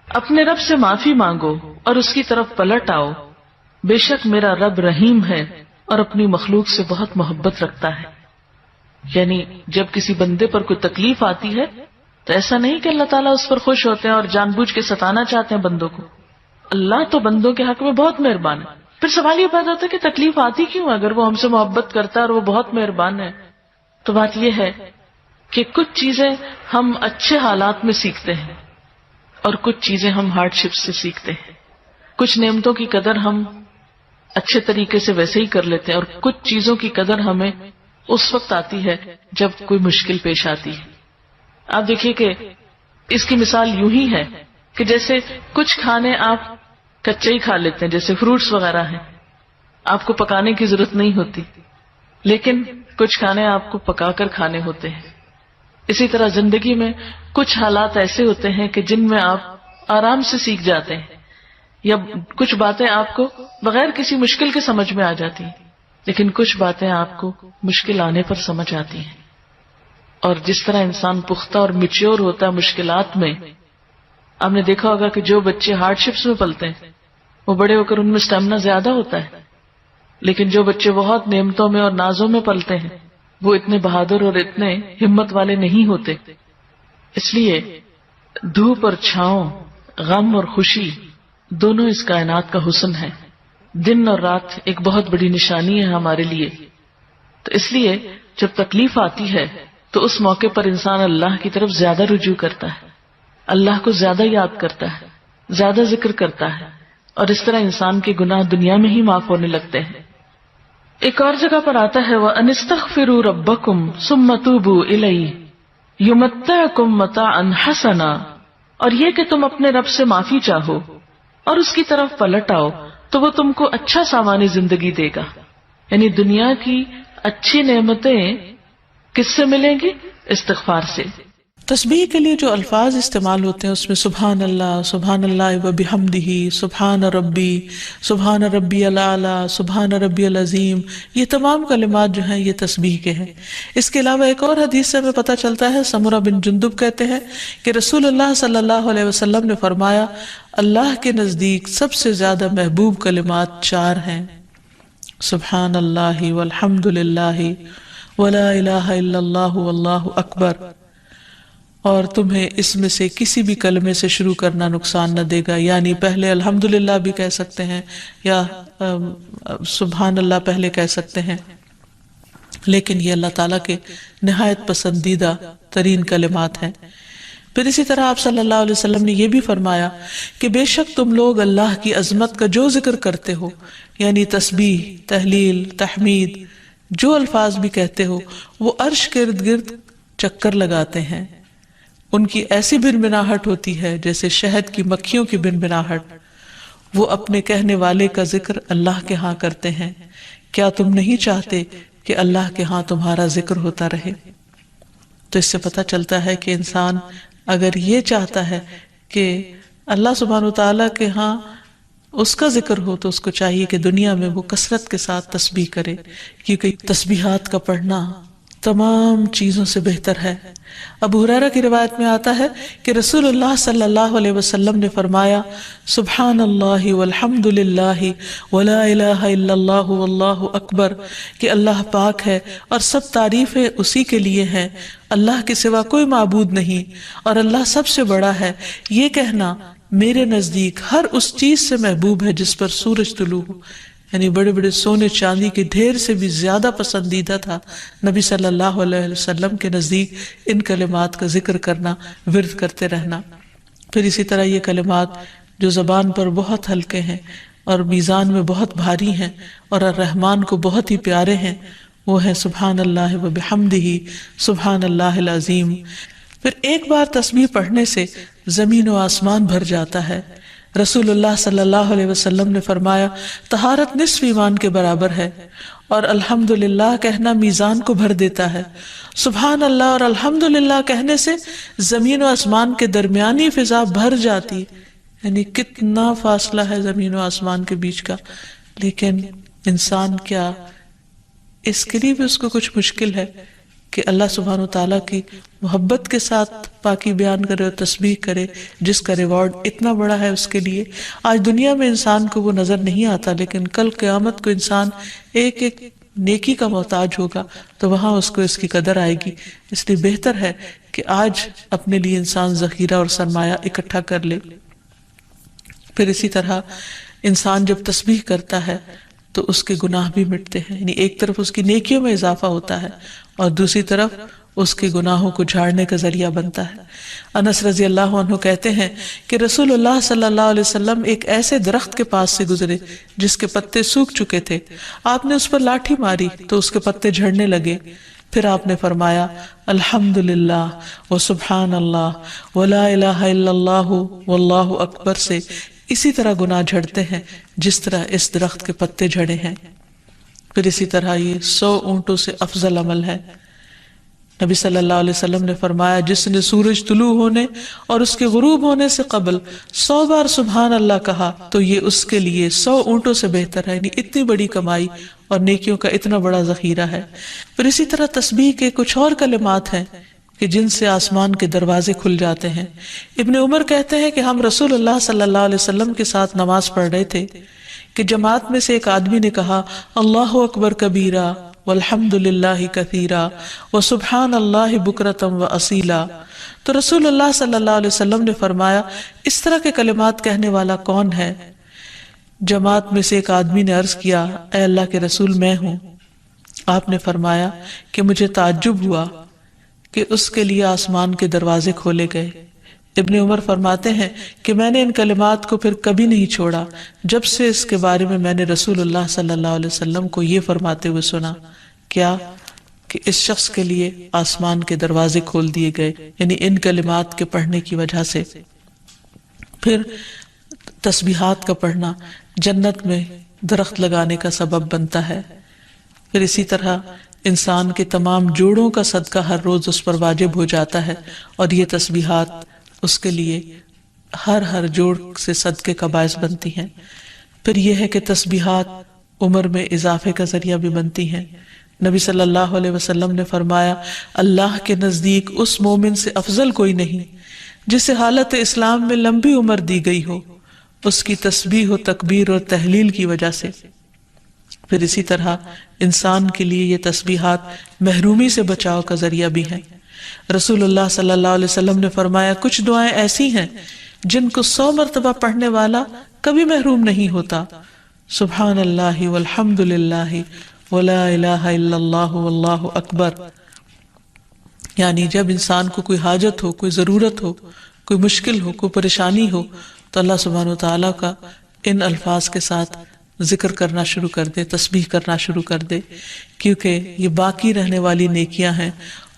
اپنے رب سے معافی مانگو اور اس کی طرف پلٹ آؤ، بے شک میرا رب رحیم ہے اور اپنی مخلوق سے بہت محبت رکھتا ہے۔ یعنی جب کسی بندے پر کوئی تکلیف آتی ہے تو ایسا نہیں کہ اللہ تعالیٰ اس پر خوش ہوتے ہیں اور جان بوجھ کے ستانا چاہتے ہیں بندوں کو، اللہ تو بندوں کے حق میں بہت مہربان ہے۔ پھر سوال یہ پیدا ہوتا ہے کہ تکلیف آتی کیوں؟ اگر وہ ہم سے محبت کرتا ہے اور وہ بہت مہربان ہے، تو بات یہ ہے کہ کچھ چیزیں ہم اچھے حالات میں سیکھتے ہیں اور کچھ چیزیں ہم ہارڈ شپ سے سیکھتے ہیں۔ کچھ نعمتوں کی قدر ہم اچھے طریقے سے ویسے ہی کر لیتے ہیں، اور کچھ چیزوں کی قدر ہمیں اس وقت آتی ہے جب کوئی مشکل پیش آتی ہے۔ آپ دیکھیے کہ اس کی مثال یوں ہی ہے کہ جیسے کچھ کھانے آپ کچے ہی کھا لیتے ہیں، جیسے فروٹس وغیرہ ہیں، آپ کو پکانے کی ضرورت نہیں ہوتی، لیکن کچھ کھانے آپ کو پکا کر کھانے ہوتے ہیں۔ اسی طرح زندگی میں کچھ حالات ایسے ہوتے ہیں کہ جن میں آپ آرام سے سیکھ جاتے ہیں، یا کچھ باتیں آپ کو بغیر کسی مشکل کے سمجھ میں آ جاتی ہیں، لیکن کچھ باتیں آپ کو مشکل آنے پر سمجھ آتی ہیں۔ اور جس طرح انسان پختہ اور میچیور ہوتا ہے مشکلات میں، آپ نے دیکھا ہوگا کہ جو بچے ہارڈ شپس میں پلتے ہیں وہ بڑے ہو کر ان میں اسٹیمنا زیادہ ہوتا ہے، لیکن جو بچے بہت نعمتوں میں اور نازوں میں پلتے ہیں وہ اتنے بہادر اور اتنے ہمت والے نہیں ہوتے۔ اس لیے دھوپ اور چھاؤں، غم اور خوشی، دونوں اس کائنات کا حسن ہے۔ دن اور رات ایک بہت بڑی نشانی ہے ہمارے لیے۔ تو اس لیے جب تکلیف آتی ہے تو اس موقع پر انسان اللہ کی طرف زیادہ رجوع کرتا ہے، اللہ کو زیادہ یاد کرتا ہے، زیادہ ذکر کرتا ہے، اور اس طرح انسان کے گناہ دنیا میں ہی معاف ہونے لگتے ہیں۔ ایک اور جگہ پر آتا ہے وَأَنِ اسْتَغْفِرُوا رَبَّكُمْ ثُمَّ تُوبُوا إِلَيْهِ يُمَتِّعْكُمْ مَتَاعًا حَسَنًا، اور یہ کہ تم اپنے رب سے معافی چاہو اور اس کی طرف پلٹ آؤ تو وہ تم کو اچھا سامانی زندگی دے گا۔ یعنی دنیا کی اچھی نعمتیں کس سے ملیں گی؟ استغفار سے۔ تسبیح کے لیے جو الفاظ استعمال ہوتے ہیں اس میں سبحان اللہ و بحمدہ، سبحان ربی الاعلی، سبحان ربی العظیم، یہ تمام کلمات جو ہیں یہ تسبیح کے ہیں۔ اس کے علاوہ ایک اور حدیث سے ہمیں پتہ چلتا ہے، سمرہ بن جندب کہتے ہیں کہ رسول اللہ صلی اللہ علیہ وسلم نے فرمایا اللہ کے نزدیک سب سے زیادہ محبوب کلمات 4 ہیں، سبحان اللہ والحمد للہ ولا الہ الا اللہ واللہ اکبر، اور تمہیں اس میں سے کسی بھی کلمے سے شروع کرنا نقصان نہ دے گا، یعنی پہلے الحمدللہ بھی کہہ سکتے ہیں یا سبحان اللہ پہلے کہہ سکتے ہیں، لیکن یہ اللہ تعالیٰ کے نہایت پسندیدہ ترین کلمات ہیں۔ پھر اسی طرح آپ صلی اللہ علیہ وسلم نے یہ بھی فرمایا کہ بے شک تم لوگ اللہ کی عظمت کا جو ذکر کرتے ہو، یعنی تسبیح، تحلیل، تحمید، جو الفاظ بھی کہتے ہو، وہ عرش کے ارد گرد چکر لگاتے ہیں، ان کی ایسی بنبناہٹ ہوتی ہے جیسے شہد کی مکھیوں کی بنبناہٹ، وہ اپنے کہنے والے کا ذکر اللہ کے ہاں کرتے ہیں، کیا تم نہیں چاہتے کہ اللہ کے ہاں تمہارا ذکر ہوتا رہے؟ تو اس سے پتہ چلتا ہے کہ انسان اگر یہ چاہتا ہے کہ اللہ سبحانہ وتعالیٰ کے ہاں اس کا ذکر ہو تو اس کو چاہیے کہ دنیا میں وہ کثرت کے ساتھ تسبیح کرے، کیونکہ تسبیحات کا پڑھنا تمام چیزوں سے بہتر ہے۔ ابو ہریرہ کی روایت میں آتا ہے کہ رسول اللہ صلی اللہ علیہ وسلم نے فرمایا سبحان اللہ والحمد للہ ولا الہ الا اللہ واللہ اکبر، کہ اللہ پاک ہے اور سب تعریفیں اسی کے لیے ہیں، اللہ کے سوا کوئی معبود نہیں اور اللہ سب سے بڑا ہے، یہ کہنا میرے نزدیک ہر اس چیز سے محبوب ہے جس پر سورج طلوع ہو، یعنی بڑے بڑے سونے چاندی کے ڈھیر سے بھی زیادہ پسندیدہ تھا نبی صلی اللہ علیہ وسلم کے نزدیک ان کلمات کا ذکر کرنا، ورد کرتے رہنا۔ پھر اسی طرح یہ کلمات جو زبان پر بہت ہلکے ہیں اور میزان میں بہت بھاری ہیں اور الرحمن کو بہت ہی پیارے ہیں، وہ ہے سبحان اللہ و بحمدہ، سبحان اللہ العظیم۔ پھر ایک بار تسبیح پڑھنے سے زمین و آسمان بھر جاتا ہے۔ رسول اللہ صلی اللہ علیہ وسلم نے فرمایا طہارت نصف ایمان کے برابر ہے، اور الحمدللہ کہنا میزان کو بھر دیتا ہے۔ سبحان اللہ اور الحمدللہ کہنے سے زمین و آسمان کے درمیانی فضا بھر جاتی، یعنی کتنا فاصلہ ہے زمین و آسمان کے بیچ کا، لیکن انسان کیا اس کے لیے بھی اس کو کچھ مشکل ہے کہ اللہ سبحانہ و تعالیٰ کی محبت کے ساتھ پاکی بیان کرے اور تسبیح کرے، جس کا ریوارڈ اتنا بڑا ہے اس کے لیے۔ آج دنیا میں انسان کو وہ نظر نہیں آتا، لیکن کل قیامت کو انسان ایک ایک نیکی کا محتاج ہوگا تو وہاں اس کو اس کی قدر آئے گی۔ اس لیے بہتر ہے کہ آج اپنے لیے انسان ذخیرہ اور سرمایہ اکٹھا کر لے۔ پھر اسی طرح انسان جب تسبیح کرتا ہے تو اس کے گناہ بھی مٹتے ہیں، یعنی ایک طرف اس کی نیکیوں میں اضافہ ہوتا ہے اور دوسری طرف اس کے گناہوں کو جھاڑنے کا ذریعہ بنتا ہے۔ انس رضی اللہ عنہ کہتے ہیں کہ رسول اللہ صلی اللہ علیہ وسلم ایک ایسے درخت کے پاس سے گزرے جس کے پتے سوکھ چکے تھے، آپ نے اس پر لاٹھی ماری تو اس کے پتے جھڑنے لگے، پھر آپ نے فرمایا الحمدللہ وسبحان اللہ ولا الہ الا اللہ واللہ اکبر سے اسی طرح گناہ جھڑتے ہیں جس طرح اس درخت کے پتے جھڑے ہیں۔ پھر اسی طرح یہ 100 اونٹوں سے افضل عمل ہے۔ نبی صلی اللہ علیہ وسلم نے فرمایا جس نے سورج طلوع ہونے اور اس کے غروب ہونے سے قبل 100 بار سبحان اللہ کہا تو یہ اس کے لیے 100 اونٹوں سے بہتر ہے، یعنی اتنی بڑی کمائی اور نیکیوں کا اتنا بڑا ذخیرہ ہے۔ پھر اسی طرح تسبیح کے کچھ اور کلمات ہیں کہ جن سے آسمان کے دروازے کھل جاتے ہیں۔ ابن عمر کہتے ہیں کہ ہم رسول اللہ صلی اللہ علیہ وسلم کے ساتھ نماز پڑھ رہے تھے کہ جماعت میں سے ایک آدمی نے کہا اللہ اکبر کبیرہ والحمد للہ کثیرا وسبحان اللہ بکرۃ واصیلا، تو رسول اللہ صلی اللہ علیہ وسلم نے فرمایا اس طرح کے کلمات کہنے والا کون ہے؟ جماعت میں سے ایک آدمی نے عرض کیا اے اللہ کے رسول میں ہوں۔ آپ نے فرمایا کہ مجھے تعجب ہوا کہ اس کے لیے آسمان کے دروازے کھولے گئے۔ ابن عمر فرماتے ہیں کہ میں نے ان کلمات کو پھر کبھی نہیں چھوڑا جب سے اس کے بارے میں نے رسول اللہ صلی اللہ علیہ وسلم کو یہ فرماتے ہوئے سنا، کیا کہ اس شخص کے لیے آسمان کے دروازے کھول دیے گئے، یعنی ان کلمات کے پڑھنے کی وجہ سے۔ پھر تسبیحات کا پڑھنا جنت میں درخت لگانے کا سبب بنتا ہے۔ پھر اسی طرح انسان کے تمام جوڑوں کا صدقہ ہر روز اس پر واجب ہو جاتا ہے، اور یہ تسبیحات اس کے لیے ہر جوڑ سے صدقے کا باعث بنتی ہیں۔ پھر یہ ہے کہ تسبیحات عمر میں اضافے کا ذریعہ بھی بنتی ہیں۔ نبی صلی اللہ علیہ وسلم نے فرمایا اللہ کے نزدیک اس مومن سے افضل کوئی نہیں جسے حالت اسلام میں لمبی عمر دی گئی ہو اس کی تسبیح و تکبیر اور تحلیل کی وجہ سے۔ پھر اسی طرح انسان کے لیے یہ تسبیحات محرومی سے بچاؤ کا ذریعہ بھی ہیں۔ رسول اللہ صلی اللہ علیہ وسلم نے فرمایا کچھ دعائیں ایسی ہیں جن کو 100 مرتبہ پڑھنے والا کبھی محروم نہیں ہوتا، سبحان اللہ والحمد للہ ولا الہ الا اللہ واللہ اکبر، یعنی جب انسان کو کوئی حاجت ہو، کوئی ضرورت ہو، کوئی مشکل ہو، کوئی پریشانی ہو تو اللہ سبحانہ وتعالیٰ کا ان الفاظ کے ساتھ ذکر کرنا شروع کر دے، تسبیح کرنا شروع کر دے، کیونکہ یہ باقی رہنے والی نیکیاں ہیں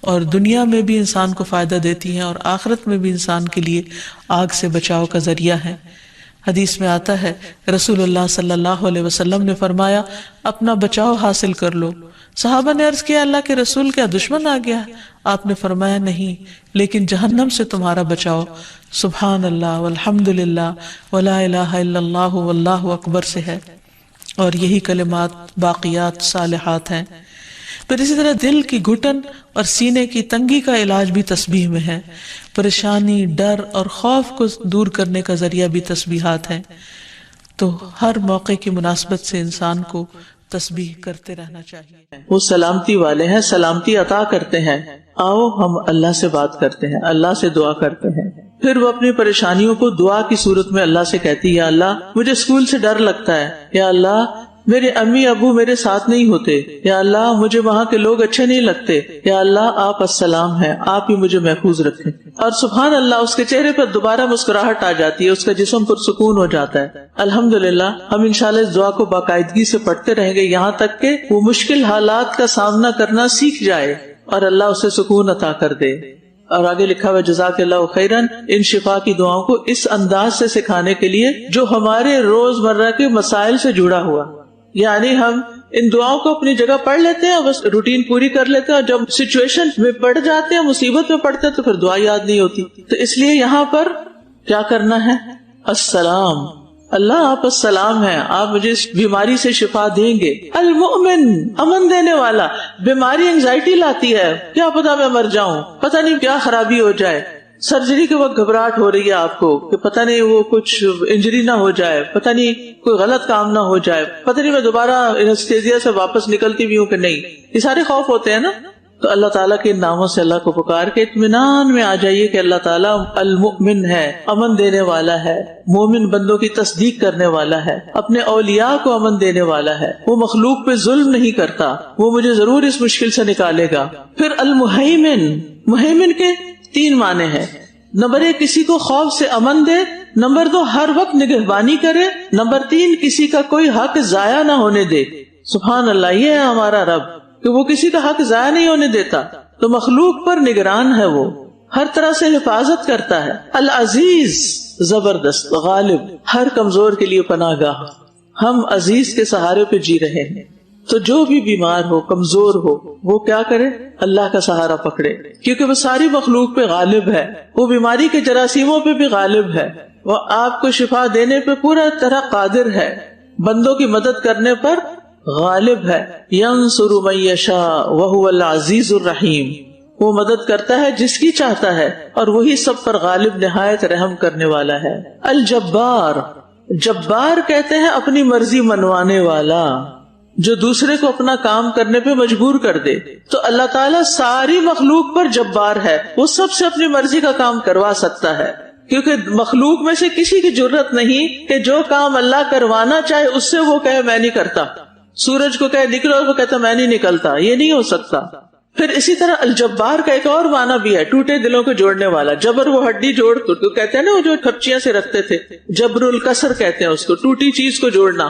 اور دنیا میں بھی انسان کو فائدہ دیتی ہیں اور آخرت میں بھی انسان کے لیے آگ سے بچاؤ کا ذریعہ ہے۔ حدیث میں آتا ہے رسول اللہ صلی اللہ علیہ وسلم نے فرمایا اپنا بچاؤ حاصل کر لو۔ صحابہ نے عرض کیا اللہ کے رسول کیا دشمن آ گیا ہے؟ آپ نے فرمایا نہیں، لیکن جہنم سے تمہارا بچاؤ سبحان اللہ والحمد للہ ولا الہ الا اللہ واللہ اکبر سے ہے، اور یہی کلمات باقیات صالحات ہیں۔ پھر اسی طرح دل کی گھٹن اور سینے کی تنگی کا علاج بھی تسبیح میں ہے، پریشانی، ڈر اور خوف کو دور کرنے کا ذریعہ بھی تسبیحات ہیں۔ تو ہر موقع کی مناسبت سے انسان کو تسبیح کرتے رہنا چاہیے۔ وہ سلامتی والے ہیں، سلامتی عطا کرتے ہیں، آؤ ہم اللہ سے بات کرتے ہیں، اللہ سے دعا کرتے ہیں۔ پھر وہ اپنی پریشانیوں کو دعا کی صورت میں اللہ سے کہتی یا اللہ مجھے اسکول سے ڈر لگتا ہے، یا اللہ میرے امی ابو میرے ساتھ نہیں ہوتے، یا اللہ مجھے وہاں کے لوگ اچھے نہیں لگتے، یا اللہ آپ السلام ہیں، آپ ہی مجھے محفوظ رکھیں۔ اور سبحان اللہ اس کے چہرے پر دوبارہ مسکراہٹ آ جاتی ہے، اس کا جسم پرسکون ہو جاتا ہے۔ الحمدللہ ہم انشاءاللہ اس دعا کو باقاعدگی سے پڑھتے رہیں گے یہاں تک کہ وہ مشکل حالات کا سامنا کرنا سیکھ جائے اور اللہ اسے سکون عطا کر دے۔ اور آگے لکھا ہوا جزاک اللہ خیرن، ان شفا کی دعاؤں کو اس انداز سے سکھانے کے لیے جو ہمارے روزمرہ کے مسائل سے جڑا ہوا. یعنی ہم ان دعاؤں کو اپنی جگہ پڑھ لیتے ہیں، بس روٹین پوری کر لیتے ہیں، اور جب سچویشن میں پڑ جاتے ہیں، مصیبت میں پڑتے ہیں، تو پھر دعا یاد نہیں ہوتی. تو اس لیے یہاں پر کیا کرنا ہے؟ السلام، اللہ آپ السلام ہیں، آپ مجھے اس بیماری سے شفا دیں گے. المؤمن، امن دینے والا. بیماری انگزائٹی لاتی ہے، کیا پتا میں مر جاؤں، پتا نہیں کیا خرابی ہو جائے. سرجری کے وقت گھبراہٹ ہو رہی ہے آپ کو کہ پتہ نہیں وہ کچھ انجری نہ ہو جائے، پتہ نہیں کوئی غلط کام نہ ہو جائے، پتہ نہیں میں دوبارہ انستھیزیا سے واپس نکلتی بھی ہوں کہ نہیں. یہ سارے خوف ہوتے ہیں نا. تو اللہ تعالیٰ کے ناموں سے اللہ کو پکار کے اطمینان میں آ جائیے کہ اللہ تعالیٰ المؤمن ہے، امن دینے والا ہے، مومن بندوں کی تصدیق کرنے والا ہے، اپنے اولیاء کو امن دینے والا ہے، وہ مخلوق پہ ظلم نہیں کرتا، وہ مجھے ضرور اس مشکل سے نکالے گا. پھر المہیمن، مہیمن کے 3 معنی ہیں. نمبر 1 کسی کو خوف سے امن دے، نمبر 2 ہر وقت نگہبانی کرے، نمبر 3 کسی کا کوئی حق ضائع نہ ہونے دے. سبحان اللہ، یہ ہے ہمارا رب کہ وہ کسی کا حق ضائع نہیں ہونے دیتا. تو مخلوق پر نگران ہے، وہ ہر طرح سے حفاظت کرتا ہے. العزیز، زبردست، غالب، ہر کمزور کے لیے پناہ گاہ. ہم عزیز کے سہارے پہ جی رہے ہیں، تو جو بھی بیمار ہو، کمزور ہو، وہ کیا کرے؟ اللہ کا سہارا پکڑے، کیونکہ وہ ساری مخلوق پہ غالب ہے. وہ بیماری کے جراثیموں پہ بھی غالب ہے، وہ آپ کو شفا دینے پہ پورا طرح قادر ہے، بندوں کی مدد کرنے پر غالب ہے. ینصر من یشاء وہو العزیز الرحیم، وہ مدد کرتا ہے جس کی چاہتا ہے، اور وہی سب پر غالب، نہایت رحم کرنے والا ہے. الجبار، جبار کہتے ہیں اپنی مرضی منوانے والا، جو دوسرے کو اپنا کام کرنے پہ مجبور کر دے. تو اللہ تعالیٰ ساری مخلوق پر جبار ہے، وہ سب سے اپنی مرضی کا کام کروا سکتا ہے، کیونکہ مخلوق میں سے کسی کی جرت نہیں کہ جو کام اللہ کروانا چاہے اس سے وہ کہے میں نہیں کرتا. سورج کو کہے نکلو، وہ کہتا میں نہیں نکلتا، یہ نہیں ہو سکتا. پھر اسی طرح الجبار کا ایک اور معنی بھی ہے، ٹوٹے دلوں کو جوڑنے والا. جبر وہ ہڈی جوڑ تو کہتے ہیں نا، وہ جو کھپچیاں سے رکھتے تھے، جبر الکسر کہتے ہیں اس کو، ٹوٹی چیز کو جوڑنا.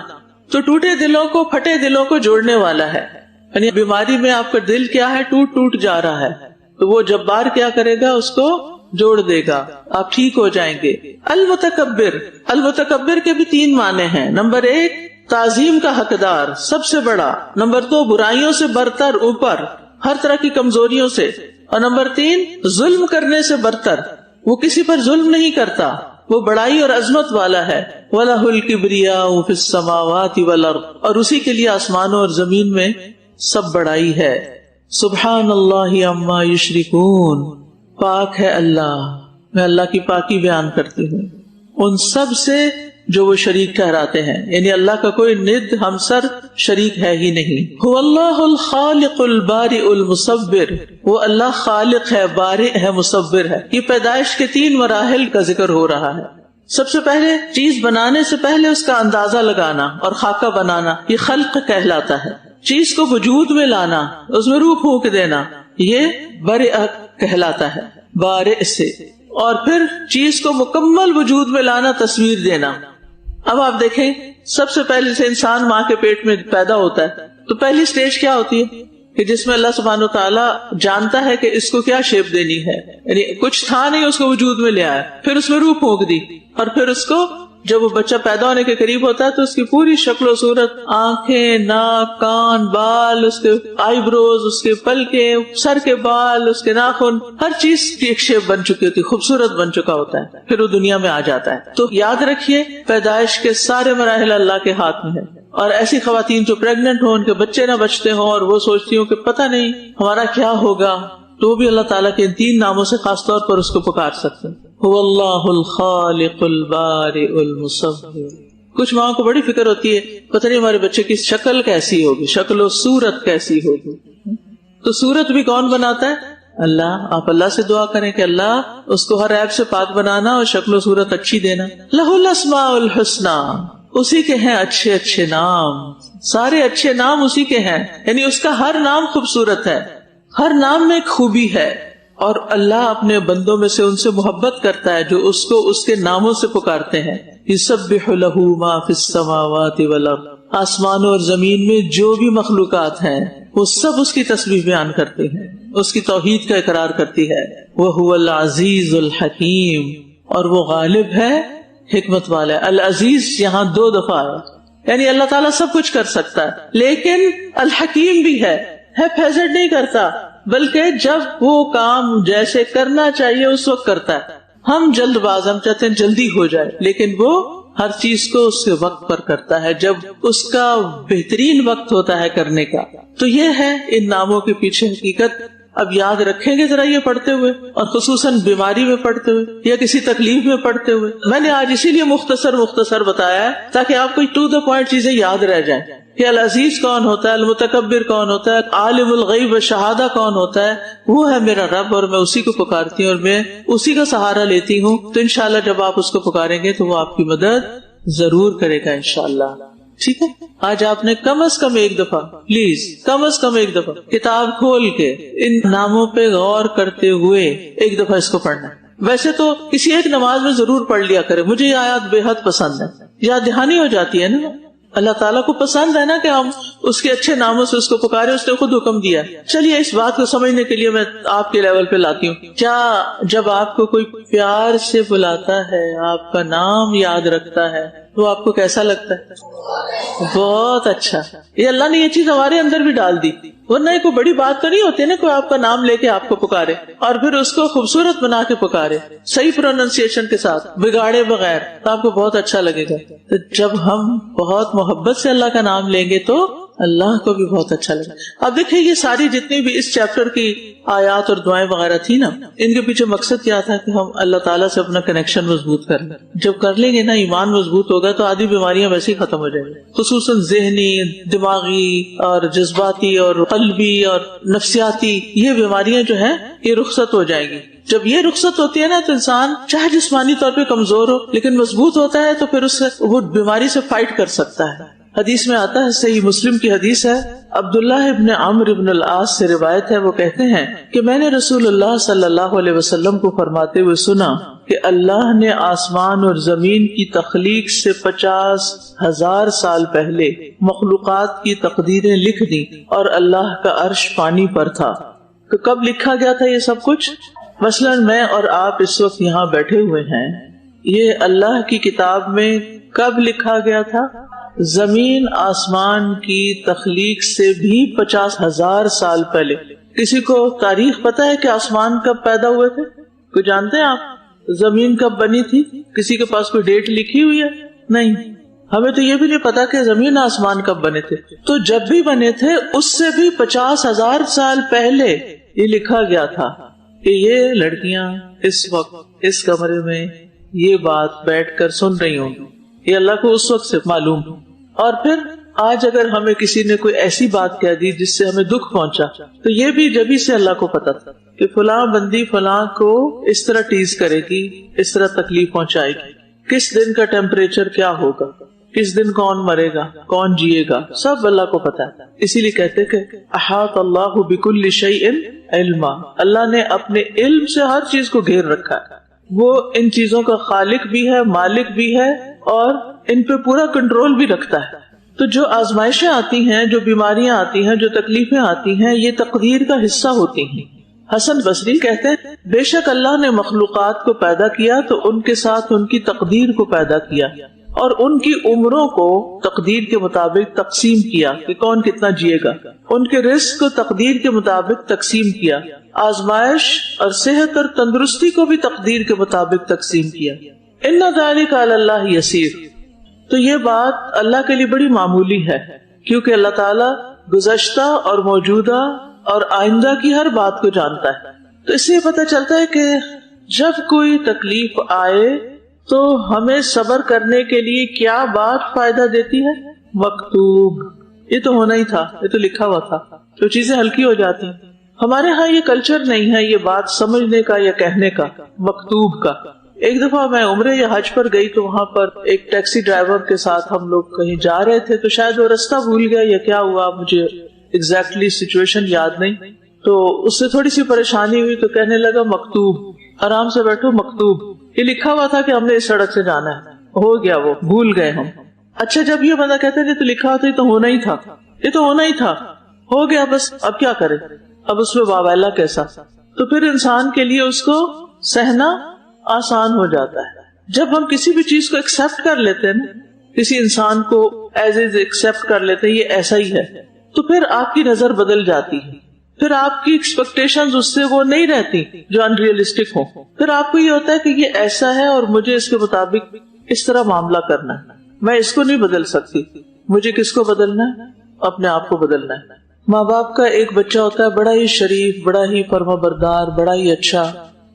تو ٹوٹے دلوں کو، پھٹے دلوں کو جوڑنے والا ہے. یعنی بیماری میں آپ کا دل کیا ہے، ٹوٹ جا رہا ہے، تو وہ جبار کیا کرے گا، اس کو جوڑ دے گا، آپ ٹھیک ہو جائیں گے. المتکبر، المتکبر کے بھی 3 معنی ہیں. نمبر 1 تعظیم کا حقدار، سب سے بڑا. نمبر 2 برائیوں سے برتر، اوپر، ہر طرح کی کمزوریوں سے. اور نمبر 3 ظلم کرنے سے برتر، وہ کسی پر ظلم نہیں کرتا، وہ بڑائی اور عظمت والا ہے. وَلَهُ الْكِبْرِيَاءُ فِي السَّمَاوَاتِ وَالْأَرْضِ، اور اسی کے لیے آسمانوں اور زمین میں سب بڑائی ہے. سبحان اللہ عما یشرکون، پاک ہے اللہ، میں اللہ کی پاکی بیان کرتی ہوں ان سب سے جو وہ شریک ٹھہراتے ہیں. یعنی اللہ کا کوئی ند، ہمسر، شریک ہے ہی نہیں. هو اللہ الخالق البارئ المصور، وہ اللہ خالق ہے، بارئ ہے، مصور ہے. یہ پیدائش کے 3 مراحل کا ذکر ہو رہا ہے. سب سے پہلے چیز بنانے سے پہلے اس کا اندازہ لگانا اور خاکہ بنانا، یہ خلق کہلاتا ہے. چیز کو وجود میں لانا، اس میں روح پھونک دینا، یہ برئ کہلاتا ہے، بارئ سے. اور پھر چیز کو مکمل وجود میں لانا، تصویر دینا. اب آپ دیکھیں، سب سے پہلے سے انسان ماں کے پیٹ میں پیدا ہوتا ہے، تو پہلی سٹیج کیا ہوتی ہے کہ جس میں اللہ سبحانہ و تعالیٰ جانتا ہے کہ اس کو کیا شیپ دینی ہے. یعنی کچھ تھا نہیں، اس کو وجود میں لے آیا، پھر اس میں روح پھونک دی، اور پھر اس کو جب وہ بچہ پیدا ہونے کے قریب ہوتا ہے تو اس کی پوری شکل و صورت، آنکھیں، ناک، کان، بال، اس کے آئی بروز، اس کے پلکیں، سر کے بال، اس کے ناخن، ہر چیز کی ایک شیپ بن چکی ہوتی ہے، خوبصورت بن چکا ہوتا ہے. پھر وہ دنیا میں آ جاتا ہے. تو یاد رکھیے، پیدائش کے سارے مراحل اللہ کے ہاتھ میں ہے. اور ایسی خواتین جو پریگننٹ ہوں، ان کے بچے نہ بچتے ہوں، اور وہ سوچتی ہوں کہ پتہ نہیں ہمارا کیا ہوگا، تو وہ بھی اللہ تعالیٰ کے 3 ناموں سے خاص طور پر اس کو پکار سکتے ہیں. هو اللہ الخالق البارئ المصور. کچھ ماں کو بڑی فکر ہوتی ہے، پتہ نہیں ہمارے بچے کی شکل کیسی ہوگی، شکل و صورت کیسی ہوگی. تو صورت بھی کون بناتا ہے؟ اللہ. آپ اللہ سے دعا کریں کہ اللہ اس کو ہر عیب سے پاک بنانا اور شکل و صورت اچھی دینا. لہ الاسماء الحسنی، اسی کے ہیں اچھے اچھے نام، سارے اچھے نام اسی کے ہیں. یعنی اس کا ہر نام خوبصورت ہے، ہر نام میں ایک خوبی ہے. اور اللہ اپنے بندوں میں سے ان سے محبت کرتا ہے جو اس کو اس کے ناموں سے پکارتے ہیں. یسبح لہ ما فی السماوات والارض، آسمانوں اور زمین میں جو بھی مخلوقات ہیں وہ سب اس کی تسبیح بیان کرتے ہیں، اس کی توحید کا اقرار کرتی ہے. وَهُوَ الْعَزِيزُ الْحَكِيمُ، اور وہ غالب ہے، حکمت والا ہے. العزیز یہاں 2 دفعہ ہے، یعنی اللہ تعالیٰ سب کچھ کر سکتا ہے، لیکن الحکیم بھی ہے پیزنٹ نہیں کرتا، بلکہ جب وہ کام جیسے کرنا چاہیے اس وقت کرتا ہے. ہم جلد باز، ہم چاہتے ہیں جلدی ہو جائے، لیکن وہ ہر چیز کو اس کے وقت پر کرتا ہے، جب اس کا بہترین وقت ہوتا ہے کرنے کا. تو یہ ہے ان ناموں کے پیچھے حقیقت. اب یاد رکھیں گے ذرا یہ پڑھتے ہوئے، اور خصوصاً بیماری میں پڑھتے ہوئے یا کسی تکلیف میں پڑھتے ہوئے. میں نے آج اسی لیے مختصر بتایا ہے تاکہ آپ کو ٹو دا پوائنٹ چیزیں یاد رہ جائیں کہ العزیز کون ہوتا ہے، المتکبر کون ہوتا ہے، عالم الغیب والشہادہ کون ہوتا ہے. وہ ہے میرا رب، اور میں اسی کو پکارتی ہوں اور میں اسی کا سہارا لیتی ہوں. تو انشاءاللہ جب آپ اس کو پکاریں گے تو وہ آپ کی مدد ضرور کرے گا انشاءاللہ. ٹھیک ہے، آج آپ نے کم از کم ایک دفعہ، پلیز کم از کم ایک دفعہ کتاب کھول کے ان ناموں پہ غور کرتے ہوئے ایک دفعہ اس کو پڑھنا ہے. ویسے تو کسی ایک نماز میں ضرور پڑھ لیا کرے. مجھے یہ آیات بے حد پسند ہے، یاد دہانی ہو جاتی ہے نا. اللہ تعالیٰ کو پسند ہے نا کہ ہم اس کے اچھے ناموں سے اس کو پکارے، اس نے خود حکم دیا. چلیے اس بات کو سمجھنے کے لیے میں آپ کے لیول پہ لاتی ہوں. کیا جب آپ کو کوئی پیار سے بلاتا ہے، آپ کا نام یاد رکھتا ہے، تو آپ کو کیسا لگتا ہے؟ بہت اچھا. یہ اللہ نے یہ چیز ہمارے اندر بھی ڈال دی، ورنہ کوئی بڑی بات تو نہیں ہوتی نا کوئی آپ کا نام لے کے آپ کو پکارے اور پھر اس کو خوبصورت بنا کے پکارے، صحیح پروننسیشن کے ساتھ، بگاڑے بغیر، تو آپ کو بہت اچھا لگے گا. تو جب ہم بہت محبت سے اللہ کا نام لیں گے تو اللہ کو بھی بہت اچھا لگا. اب دیکھیں یہ ساری جتنی بھی اس چیپٹر کی آیات اور دعائیں وغیرہ تھی نا، ان کے پیچھے مقصد کیا تھا کہ ہم اللہ تعالیٰ سے اپنا کنیکشن مضبوط کر لیں. جب کر لیں گے نا، ایمان مضبوط ہوگا تو آدھی بیماریاں ویسے ہی ختم ہو جائیں گی، خصوصاً ذہنی، دماغی اور جذباتی اور قلبی اور نفسیاتی. یہ بیماریاں جو ہیں یہ رخصت ہو جائیں گی. جب یہ رخصت ہوتی ہے نا تو انسان چاہے جسمانی طور پہ کمزور ہو لیکن مضبوط ہوتا ہے، تو پھر اس سے وہ بیماری سے فائٹ کر سکتا ہے. حدیث میں آتا ہے، صحیح مسلم کی حدیث ہے، عبداللہ ابن عمرو ابن العاص سے روایت ہے، وہ کہتے ہیں کہ میں نے رسول اللہ صلی اللہ علیہ وسلم کو فرماتے ہوئے سنا کہ اللہ نے آسمان اور زمین کی تخلیق سے 50,000 سال پہلے مخلوقات کی تقدیریں لکھ دی اور اللہ کا عرش پانی پر تھا. تو کب لکھا گیا تھا یہ سب کچھ؟ مثلاً میں اور آپ اس وقت یہاں بیٹھے ہوئے ہیں، یہ اللہ کی کتاب میں کب لکھا گیا تھا؟ زمین آسمان کی تخلیق سے بھی 50,000 سال پہلے. کسی کو تاریخ پتہ ہے کہ آسمان کب پیدا ہوئے تھے؟ کوئی جانتے ہیں آپ زمین کب بنی تھی؟ کسی کے پاس کوئی ڈیٹ لکھی ہوئی ہے؟ نہیں. ہمیں تو یہ بھی نہیں پتا کہ زمین آسمان کب بنے تھے. تو جب بھی بنے تھے اس سے بھی 50,000 سال پہلے یہ لکھا گیا تھا کہ یہ لڑکیاں اس وقت اس کمرے میں یہ بات بیٹھ کر سن رہی ہوں گی. یہ اللہ کو اس وقت سے معلوم. اور پھر آج اگر ہمیں کسی نے کوئی ایسی بات کہہ دی جس سے ہمیں دکھ پہنچا، تو یہ بھی جبھی سے اللہ کو پتا تھا کہ فلاں بندی فلاں کو اس طرح ٹیز کرے گی، اس طرح تکلیف پہنچائے گی، کس دن کا ٹیمپریچر کیا ہوگا، کس دن کون مرے گا، کون جیے گا، سب اللہ کو پتا ہے. اسی لیے کہتے کہ احاط اللہ بکل شیء علما، اللہ نے اپنے علم سے ہر چیز کو گھیر رکھا ہے. وہ ان چیزوں کا خالق بھی ہے، مالک بھی ہے، اور ان پہ پورا کنٹرول بھی رکھتا ہے. تو جو آزمائشیں آتی ہیں، جو بیماریاں آتی ہیں، جو تکلیفیں آتی ہیں، یہ تقدیر کا حصہ ہوتی ہیں. حسن بصری کہتے ہیں بے شک اللہ نے مخلوقات کو پیدا کیا تو ان کے ساتھ ان کی تقدیر کو پیدا کیا اور ان کی عمروں کو تقدیر کے مطابق تقسیم کیا کہ کون کتنا جیے گا. ان کے رزق کو تقدیر کے مطابق تقسیم کیا. آزمائش اور صحت اور تندرستی کو بھی تقدیر کے مطابق تقسیم کیا. ان ذلک علی اللہ یسیر. تو یہ بات اللہ کے لیے بڑی معمولی ہے، کیونکہ اللہ تعالیٰ گزشتہ اور موجودہ اور آئندہ کی ہر بات کو جانتا ہے. تو اس سے پتہ چلتا ہے کہ جب کوئی تکلیف آئے تو ہمیں صبر کرنے کے لیے کیا بات فائدہ دیتی ہے؟ مکتوب. یہ تو ہونا ہی تھا، یہ تو لکھا ہوا تھا، تو چیزیں ہلکی ہو جاتی ہیں. ہمارے ہاں یہ کلچر نہیں ہے یہ بات سمجھنے کا یا کہنے کا، مکتوب کا. ایک دفعہ میں عمرے یا حج پر گئی تو وہاں پر ایک ٹیکسی ڈرائیور کے ساتھ ہم لوگ کہیں جا رہے تھے، تو شاید وہ رستہ بھول گیا یا کیا ہوا، مجھے ایگزیکٹلی سچویشن یاد نہیں. تو اس سے تھوڑی سی پریشانی ہوئی تو کہنے لگا مکتوب، آرام سے بیٹھو مکتوب. یہ لکھا ہوا تھا کہ ہم نے اس سڑک سے جانا ہے. ہو گیا، وہ بھول گئے ہم. اچھا جب یہ بندہ کہتے تھے تو لکھا ہوتا یہ تو ہونا ہی تھا، یہ تو ہونا ہی تھا. ہو گیا بس، اب کیا کرے، اب اس میں واویلا کیسا، تو پھر انسان کے لیے اس کو سہنا آسان ہو جاتا ہے. جب ہم کسی بھی چیز کو ایکسپٹ کر لیتے ہیں نا، کسی انسان کو ایز از ایکسپٹ کر لیتے ہیں یہ ایسا ہی ہے، تو پھر آپ کی نظر بدل جاتی ہے، پھر آپ کی ایکسپیکٹیشنز اس سے وہ نہیں رہتی جو ان ریئلسٹک ہو. پھر آپ کو یہ ہوتا ہے کہ یہ ایسا ہے اور مجھے اس کے مطابق اس طرح معاملہ کرنا ہے، میں اس کو نہیں بدل سکتی. مجھے کس کو بدلنا ہے؟ اپنے آپ کو بدلنا ہے. ماں باپ کا ایک بچہ ہوتا ہے بڑا ہی شریف، بڑا ہی فرما بردار، بڑا ہی اچھا،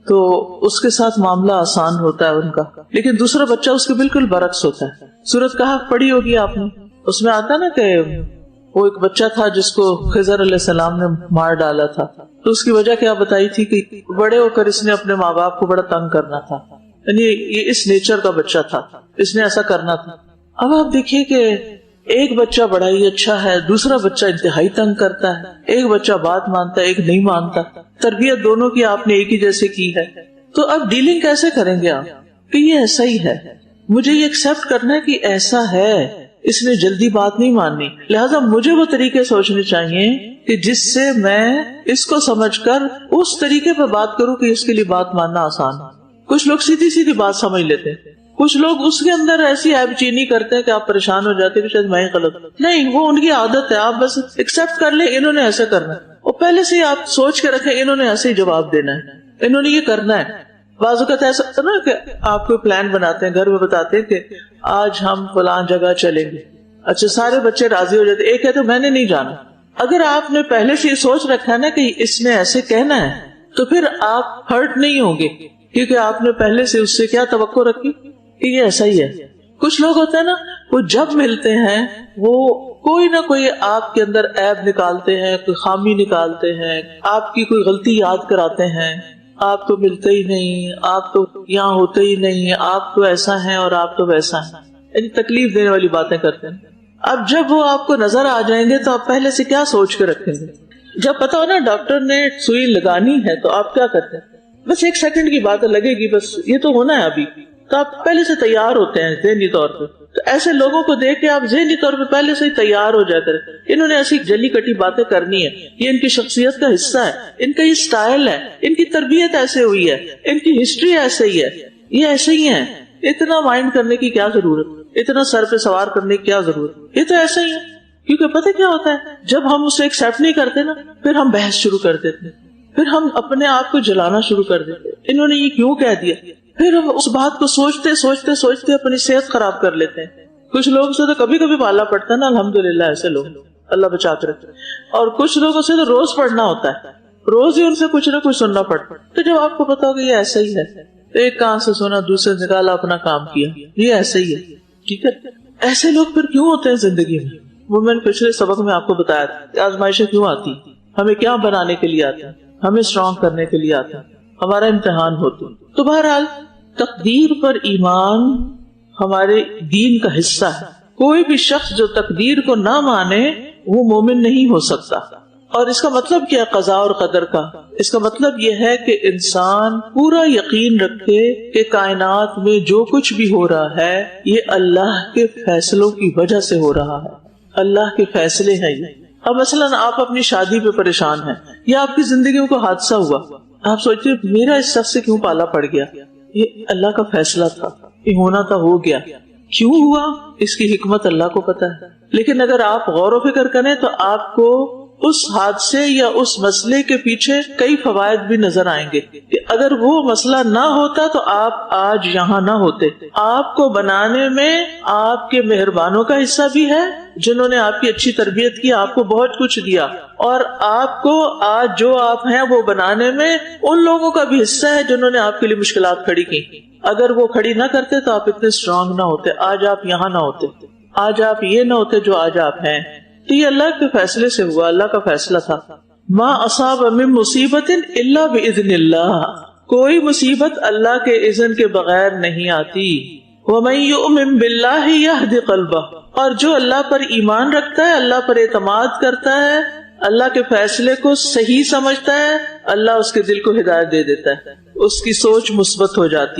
تو اس کے ساتھ معاملہ آسان ہوتا ہے ان کا. لیکن دوسرا بچہ اس کے بالکل برعکس ہوتا ہے. سورۃ کہف پڑھی ہوگی آپ نے، اس میں آتا نا کہ وہ ایک بچہ تھا جس کو خضر علیہ السلام نے مار ڈالا تھا، تو اس کی وجہ کیا بتائی تھی کہ بڑے ہو کر اس نے اپنے ماں باپ کو بڑا تنگ کرنا تھا، یعنی یہ اس نیچر کا بچہ تھا، اس نے ایسا کرنا تھا. اب آپ دیکھیے کہ ایک بچہ بڑا ہی اچھا ہے، دوسرا بچہ انتہائی تنگ کرتا ہے، ایک بچہ بات مانتا ہے، ایک نہیں مانتا. تربیت دونوں کی آپ نے ایک ہی جیسے کی ہے، تو اب ڈیلنگ کیسے کریں گے آپ کہ یہ ایسا ہی ہے، مجھے یہ ایکسپٹ کرنا ہے کہ ایسا ہے، اس نے جلدی بات نہیں ماننی. لہٰذا مجھے وہ طریقے سوچنے چاہیے کہ جس سے میں اس کو سمجھ کر اس طریقے پہ بات کروں کہ اس کے لیے بات ماننا آسان ہے. کچھ لوگ سیدھی سیدھی بات سمجھ لیتے ہیں، کچھ لوگ اس کے اندر ایسی عیب چینی کرتے ہیں کہ آپ پریشان ہو جاتے ہیں کہ شاید میں ہی غلط ہوں. نہیں، وہ ان کی عادت ہے، آپ بس ایکسپٹ کر لیں انہوں نے ایسا کرنا ہے، اور پہلے سے ہی آپ سوچ کے رکھیں انہوں نے ایسے ہی جواب دینا ہے، انہوں نے یہ کرنا ہے. بعض اوقات ایسا ہوتا نا کہ آپ کو پلان بناتے ہیں، گھر میں بتاتے ہیں کہ آج ہم فلاں جگہ چلیں گے. اچھا، سارے بچے راضی ہو جاتے، ایک ہے تو میں نے نہیں جانا. اگر آپ نے پہلے سے یہ سوچ رکھا ہے نا کہ اس نے ایسے کہنا ہے، تو پھر آپ ہرٹ نہیں ہوں گے، کیونکہ آپ نے پہلے سے اس سے کیا توقع رکھی کہ یہ ایسا ہی ہے. کچھ لوگ ہوتے ہیں نا، وہ جب ملتے ہیں وہ کوئی نہ کوئی آپ کے اندر عیب نکالتے ہیں، کوئی خامی نکالتے ہیں، آپ کی کوئی غلطی یاد کراتے ہیں. آپ تو ملتے ہی نہیں، آپ تو یہاں ہوتے ہی نہیں، آپ تو ایسا ہے اور آپ تو ویسا ہے، یعنی تکلیف دینے والی باتیں کرتے ہیں. اب جب وہ آپ کو نظر آ جائیں گے تو آپ پہلے سے کیا سوچ کے رکھیں گے؟ جب پتا ہو نا ڈاکٹر نے سوئی لگانی ہے تو آپ کیا کرتے ہیں؟ بس 1 سیکنڈ کی بات ہے، لگے گی، بس یہ تو ہونا ہے ابھی، تو آپ پہلے سے تیار ہوتے ہیں ذہنی طور پہ. تو ایسے لوگوں کو دیکھ کے آپ ذہنی طور پہ پہلے سے ہی تیار ہو جاتے ہیں، انہوں نے ایسی جلی کٹی باتیں کرنی ہے، یہ ان کی شخصیت کا حصہ ہے، ان کا یہ سٹائل ہے، ان کی تربیت ایسے ہوئی ہے، ان کی ہسٹری ایسے ہی ہے، یہ ایسے ہی ہے. اتنا مائنڈ کرنے کی کیا ضرورت، اتنا سر پہ سوار کرنے کی کیا ضرورت، یہ تو ایسا ہی ہے. کیونکہ پتہ کیا ہوتا ہے، جب ہم اسے ایکسپٹ نہیں کرتے نا، پھر ہم بحث شروع کر دیتے ہیں، پھر ہم اپنے آپ کو جلانا شروع کر دیتے ہیں، انہوں نے یہ کیوں کہہ دیا، پھر ہم اس بات کو سوچتے سوچتے سوچتے اپنی صحت خراب کر لیتے ہیں. کچھ لوگوں سے تو کبھی کبھی پالا پڑتا ہے نا، الحمدللہ ایسے لوگ اللہ بچا کے رکھے، اور کچھ لوگوں سے تو روز پڑھنا ہوتا ہے، روز ہی ان سے کچھ نہ کچھ سننا پڑتا ہے. تو جب آپ کو پتا ہوگا یہ ایسا ہی ہے، ایک کان سے سونا دوسرے سے نکالا، اپنا کام کیا، یہ ایسا ہی ہے. ٹھیک ہے، ایسے لوگ پھر کیوں ہوتے ہیں زندگی میں؟ وہ میں نے پچھلے سبق میں آپ کو بتایا تھا، آزمائشیں کیوں آتی، ہمیں کیا بنانے کے لیے آتے ہیں، ہمیں اسٹرانگ کرنے کے لیے آتے ہیں، ہمارا امتحان ہوتا ہے. تو بہرحال تقدیر پر ایمان ہمارے دین کا حصہ ہے. کوئی بھی شخص جو تقدیر کو نہ مانے وہ مومن نہیں ہو سکتا. اور اس کا مطلب کیا قضاء اور قدر کا؟ اس کا مطلب یہ ہے کہ انسان پورا یقین رکھے کہ کائنات میں جو کچھ بھی ہو رہا ہے یہ اللہ کے فیصلوں کی وجہ سے ہو رہا ہے، اللہ کے فیصلے ہیں یہ. اب مثلاً آپ اپنی شادی پہ پریشان ہیں، یا آپ کی زندگی میں کوئی حادثہ ہوا، آپ سوچتے میرا اس شخص سے کیوں پالا پڑ گیا، یہ اللہ کا فیصلہ تھا، یہ ہونا تھا، ہو گیا. کیوں ہوا اس کی حکمت اللہ کو پتا ہے. لیکن اگر آپ غور و فکر کریں تو آپ کو اس حادثے یا اس مسئلے کے پیچھے کئی فوائد بھی نظر آئیں گے کہ اگر وہ مسئلہ نہ ہوتا تو آپ آج یہاں نہ ہوتے. آپ کو بنانے میں آپ کے مہربانوں کا حصہ بھی ہے جنہوں نے آپ کی اچھی تربیت کی، آپ کو بہت کچھ دیا، اور آپ کو آج جو آپ ہیں وہ بنانے میں ان لوگوں کا بھی حصہ ہے جنہوں نے آپ کے لیے مشکلات کھڑی کی. اگر وہ کھڑی نہ کرتے تو آپ اتنے اسٹرانگ نہ ہوتے، آج آپ یہاں نہ ہوتے، آج آپ یہ نہ ہوتے جو آج آپ ہیں. تو یہ اللہ کے فیصلے سے ہوا، اللہ کا فیصلہ تھا. ما اصاب من مصیبت الا باذن اللہ، کوئی مصیبت اللہ کے اذن کے بغیر نہیں آتی. ومن یؤمن باللہ یہد قلبہ، اور جو اللہ پر ایمان رکھتا ہے، اللہ پر اعتماد کرتا ہے، اللہ کے فیصلے کو صحیح سمجھتا ہے، اللہ اس کے دل کو ہدایت دے دیتا ہے، اس کی سوچ مثبت ہو جاتی ہے.